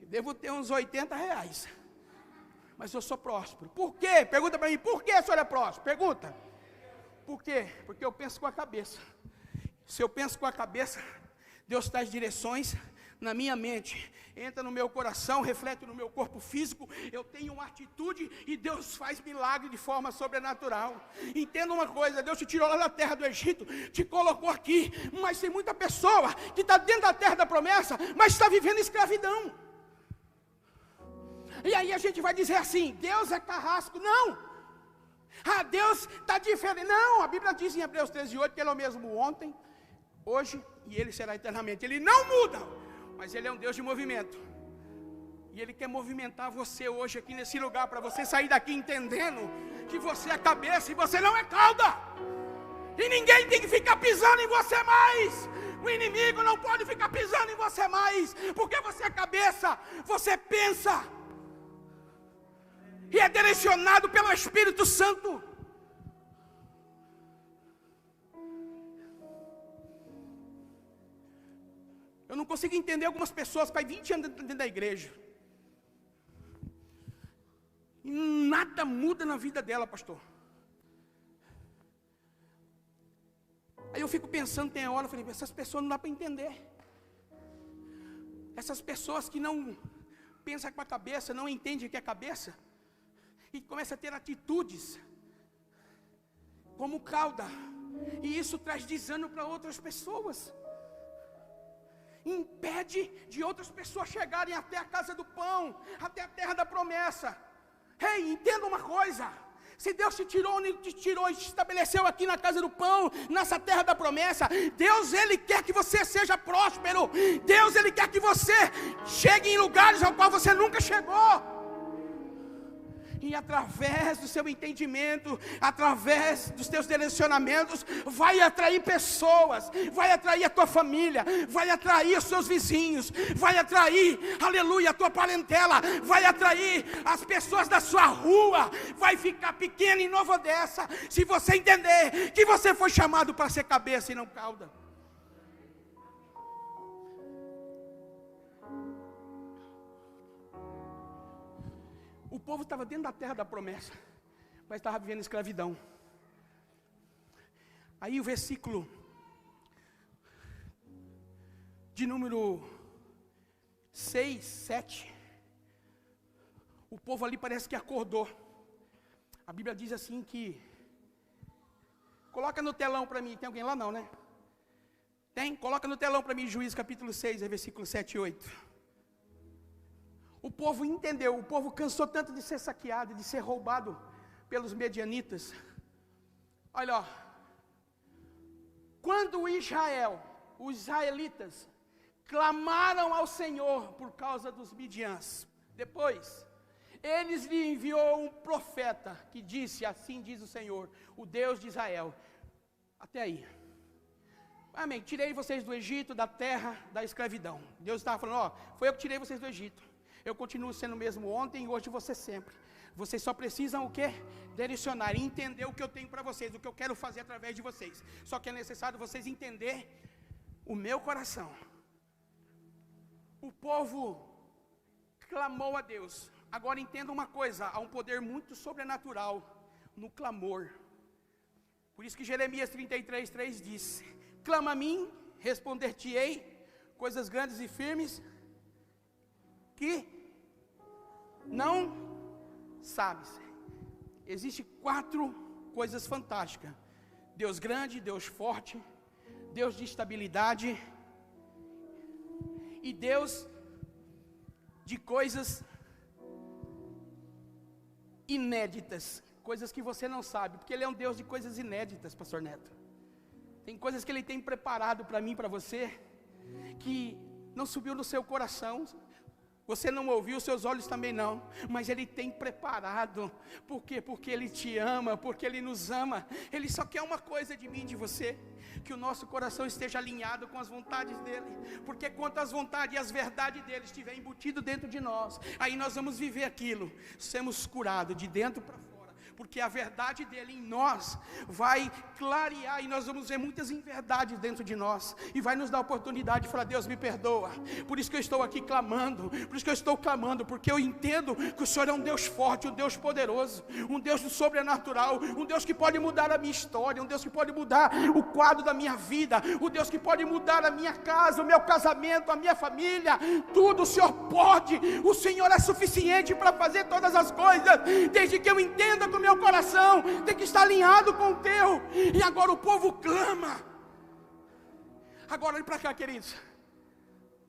Eu devo ter uns R$80. Mas eu sou próspero. Por quê? Pergunta para mim, por que o senhor é próspero? Pergunta. Por quê? Porque eu penso com a cabeça. Se eu penso com a cabeça, Deus traz direções na minha mente, entra no meu coração, reflete no meu corpo físico, eu tenho uma atitude e Deus faz milagre de forma sobrenatural. Entenda uma coisa, Deus te tirou lá da terra do Egito, te colocou aqui, mas tem muita pessoa que está dentro da terra da promessa, mas está vivendo escravidão. E aí a gente vai dizer assim, Deus é carrasco. Não! Deus está diferente. Não, a Bíblia diz em Hebreus 13:8 que Ele é o mesmo ontem, hoje e Ele será eternamente. Ele não muda, mas Ele é um Deus de movimento. E Ele quer movimentar você hoje aqui nesse lugar, para você sair daqui entendendo que você é cabeça e você não é cauda. E ninguém tem que ficar pisando em você mais. O inimigo não pode ficar pisando em você mais, porque você é cabeça, você pensa e é direcionado pelo Espírito Santo. Eu não consigo entender algumas pessoas que faz 20 anos dentro da igreja e nada muda na vida dela, pastor. Aí eu fico pensando, tem hora, eu falei, essas pessoas não dá para entender. Essas pessoas que não pensam com a cabeça, não entendem o que é cabeça, e começa a ter atitudes como cauda, e isso traz desânimo para outras pessoas, impede de outras pessoas chegarem até a casa do pão, até a terra da promessa. Ei, entenda uma coisa, se Deus te tirou e te estabeleceu aqui na casa do pão, nessa terra da promessa, Deus, Ele quer que você seja próspero, Deus, Ele quer que você chegue em lugares ao qual você nunca chegou. E através do seu entendimento, através dos teus direcionamentos, vai atrair pessoas, vai atrair a tua família, vai atrair os seus vizinhos, vai atrair, aleluia, a tua parentela, vai atrair as pessoas da sua rua, vai ficar pequena e nova dessa, se você entender que você foi chamado para ser cabeça e não cauda. O povo estava dentro da terra da promessa, mas estava vivendo escravidão. Aí o versículo de número 6, 7, o povo ali parece que acordou. A Bíblia diz assim que, coloca no telão para mim, tem alguém lá não, né? Tem? Coloca no telão para mim, Juízes capítulo 6, versículo 7 e 8. O povo entendeu, o povo cansou tanto de ser saqueado, de ser roubado pelos medianitas. Olha, ó, quando os israelitas, clamaram ao Senhor por causa dos midiãs, depois, eles lhe enviou um profeta que disse, assim diz o Senhor, o Deus de Israel. Até aí. Amém, tirei vocês do Egito, da terra da escravidão. Deus estava falando, ó, foi eu que tirei vocês do Egito. Eu continuo sendo o mesmo ontem e hoje você sempre. Vocês só precisam o quê? Direcionar e entender o que eu tenho para vocês, o que eu quero fazer através de vocês. Só que é necessário vocês entender o meu coração. O povo clamou a Deus. Agora entenda uma coisa, há um poder muito sobrenatural no clamor. Por isso que Jeremias 33:3 diz: clama a mim, responder-te-ei coisas grandes e firmes que não sabes. Existem 4 coisas fantásticas: Deus grande, Deus forte, Deus de estabilidade e Deus de coisas inéditas, coisas que você não sabe, porque Ele é um Deus de coisas inéditas, pastor Neto. Tem coisas que Ele tem preparado para mim, para você, que não subiu no seu coração, você não ouviu, seus olhos também não, mas Ele tem preparado. Por quê? Porque Ele te ama, porque Ele nos ama. Ele só quer uma coisa de mim e de você: que o nosso coração esteja alinhado com as vontades dEle. Porque quanto às vontades e às verdades dEle estiver embutido dentro de nós, aí nós vamos viver aquilo, sermos curados de dentro para fora. Porque a verdade dEle em nós vai clarear, e nós vamos ver muitas inverdades dentro de nós, e vai nos dar a oportunidade de falar: Deus, me perdoa. Por isso que eu estou aqui clamando, por isso que eu estou clamando, porque eu entendo que o Senhor é um Deus forte, um Deus poderoso, um Deus do sobrenatural, um Deus que pode mudar a minha história, um Deus que pode mudar o quadro da minha vida, o Deus que pode mudar a minha casa, o meu casamento, a minha família, tudo o Senhor pode. O Senhor é suficiente para fazer todas as coisas, desde que eu entenda que o meu coração tem que estar alinhado com o teu. E agora o povo clama. Agora olhe para cá, queridos.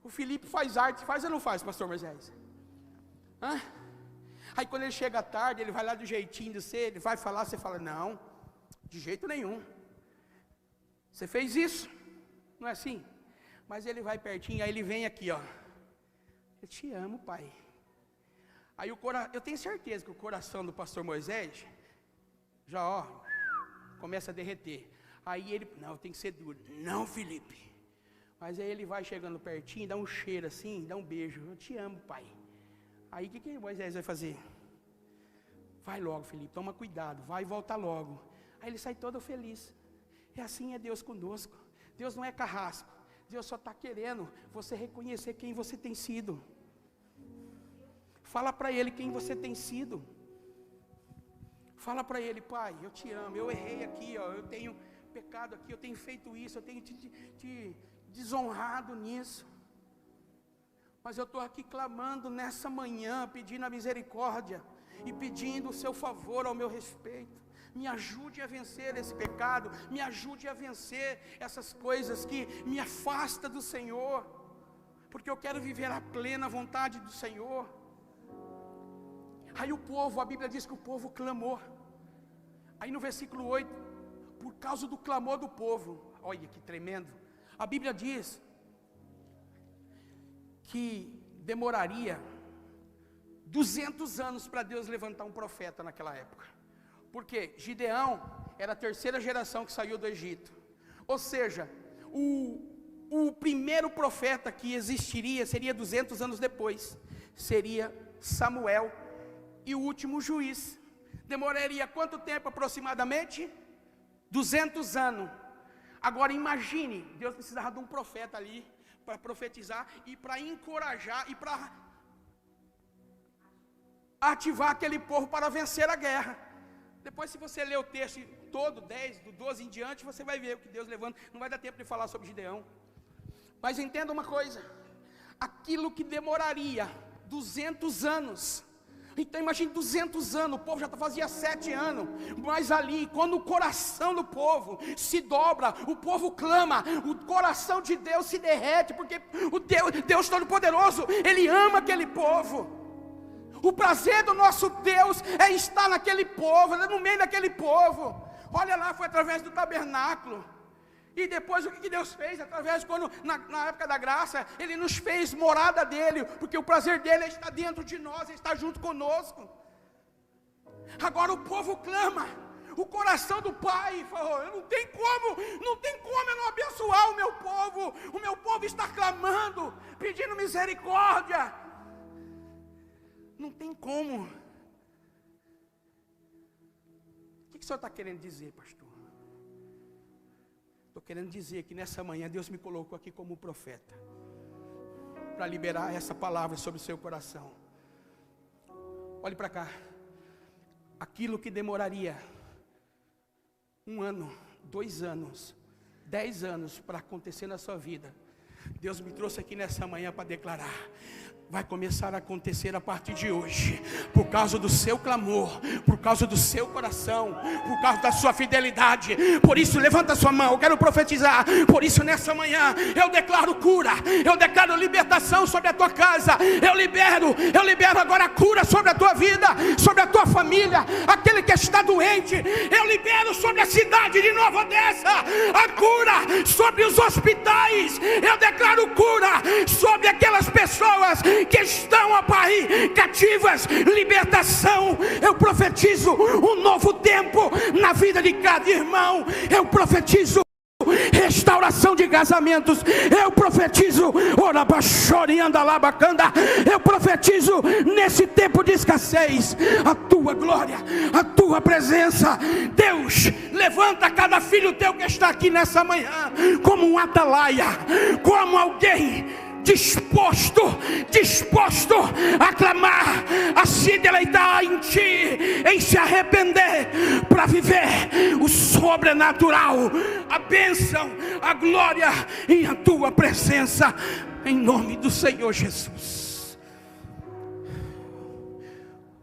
O Felipe faz arte, faz ou não faz, pastor Moisés? Aí quando ele chega à tarde, ele vai lá do jeitinho de ser, ele vai falar, você fala: não, de jeito nenhum. Você fez isso, não é assim? Mas ele vai pertinho, aí ele vem aqui, ó: eu te amo, pai. Aí eu tenho certeza que o coração do pastor Moisés já, ó, começa a derreter. Aí ele: não, tem que ser duro. Não, Felipe. Mas aí ele vai chegando pertinho, dá um cheiro assim, dá um beijo: eu te amo, pai. Aí o que Moisés vai fazer? Vai logo, Felipe, toma cuidado, vai e volta logo. Aí ele sai todo feliz. É assim é Deus conosco. Deus não é carrasco. Deus só está querendo você reconhecer quem você tem sido. Fala para Ele quem você tem sido. Fala para Ele: pai, eu te amo, eu errei aqui, ó, eu tenho pecado aqui, eu tenho feito isso, eu tenho te desonrado nisso. Mas eu estou aqui clamando nessa manhã, pedindo a misericórdia e pedindo o seu favor ao meu respeito. Me ajude a vencer esse pecado, me ajude a vencer essas coisas que me afastam do Senhor, porque eu quero viver a plena vontade do Senhor. Aí o povo, a Bíblia diz que o povo clamou. Aí no versículo 8, por causa do clamor do povo, olha que tremendo, a Bíblia diz que demoraria 200 anos para Deus levantar um profeta naquela época. Porque Gideão era a 3ª geração que saiu do Egito. Ou seja, o primeiro profeta que existiria seria 200 anos depois. Seria Samuel. E o último juiz. Demoraria quanto tempo aproximadamente? 200 anos. Agora imagine, Deus precisava de um profeta ali para profetizar e para encorajar e para ativar aquele povo para vencer a guerra. Depois, se você ler o texto todo, 10, do 12 em diante, você vai ver o que Deus levanta. Não vai dar tempo de falar sobre Gideão. Mas entenda uma coisa: aquilo que demoraria 200 anos. Então imagine 200 anos, o povo já fazia 7 anos. Mas ali, quando o coração do povo se dobra, o povo clama, o coração de Deus se derrete. Porque o Deus Todo-Poderoso, Ele ama aquele povo. O prazer do nosso Deus é estar naquele povo, no meio daquele povo. Olha lá, foi através do tabernáculo. E depois o que Deus fez? Através, quando na época da graça, Ele nos fez morada dEle. Porque o prazer dEle é estar dentro de nós, é estar junto conosco. Agora o povo clama. O coração do pai falou: não tem como eu não abençoar o meu povo. O meu povo está clamando, pedindo misericórdia. Não tem como. O que o senhor está querendo dizer, pastor? Estou querendo dizer que nessa manhã Deus me colocou aqui como profeta, para liberar essa palavra sobre o seu coração. Olhe para cá. Aquilo que demoraria 1 ano, 2 anos, 10 anos para acontecer na sua vida, Deus me trouxe aqui nessa manhã para declarar: vai começar a acontecer a partir de hoje, por causa do seu clamor, por causa do seu coração, por causa da sua fidelidade. Por isso, levanta a sua mão, eu quero profetizar. Por isso, nessa manhã, eu declaro cura, eu declaro libertação sobre a tua casa. Eu libero agora a cura sobre a tua vida, sobre a tua família. Aquele que está doente, eu libero sobre a cidade de Nova Odessa a cura, sobre os hospitais. Eu declaro cura sobre aquelas pessoas que estão a parir cativas, libertação. Eu profetizo um novo tempo na vida de cada irmão. Eu profetizo restauração de casamentos. Eu profetizo eu profetizo nesse tempo de escassez a tua glória, a tua presença. Deus, levanta cada filho teu que está aqui nessa manhã como um atalaia, como alguém disposto a clamar, a se deleitar em ti, em se arrepender, para viver o sobrenatural, a bênção, a glória em a tua presença, em nome do Senhor Jesus.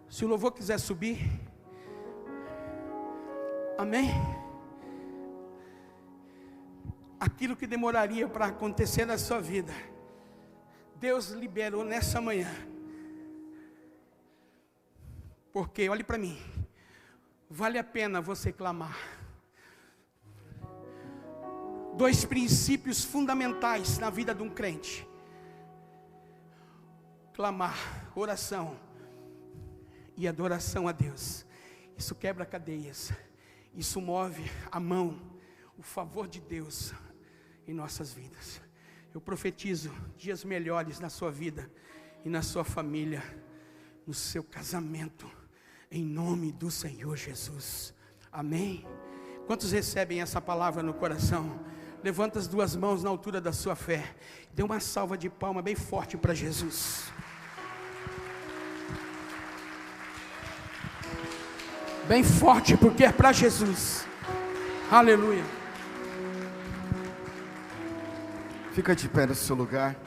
Se o louvor quiser subir, amém. Aquilo que demoraria para acontecer na sua vida, Deus liberou nessa manhã. Porque, olhe para mim, vale a pena você clamar. 2 princípios fundamentais na vida de um crente: clamar, oração e adoração a Deus. Isso quebra cadeias, isso move a mão, o favor de Deus em nossas vidas. Eu profetizo dias melhores na sua vida e na sua família, no seu casamento, em nome do Senhor Jesus. Amém? Quantos recebem essa palavra no coração? Levanta as 2 mãos na altura da sua fé. Dê uma salva de palma bem forte para Jesus. Bem forte, porque é para Jesus. Aleluia. Fica de pé no seu lugar.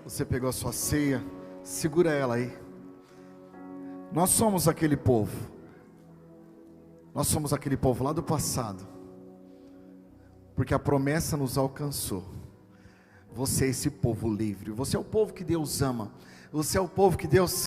Você pegou a sua ceia, segura ela aí. Nós somos aquele povo. Nós somos aquele povo lá do passado, porque a promessa nos alcançou. Você é esse povo livre. Você é o povo que Deus ama. Você é o povo que Deus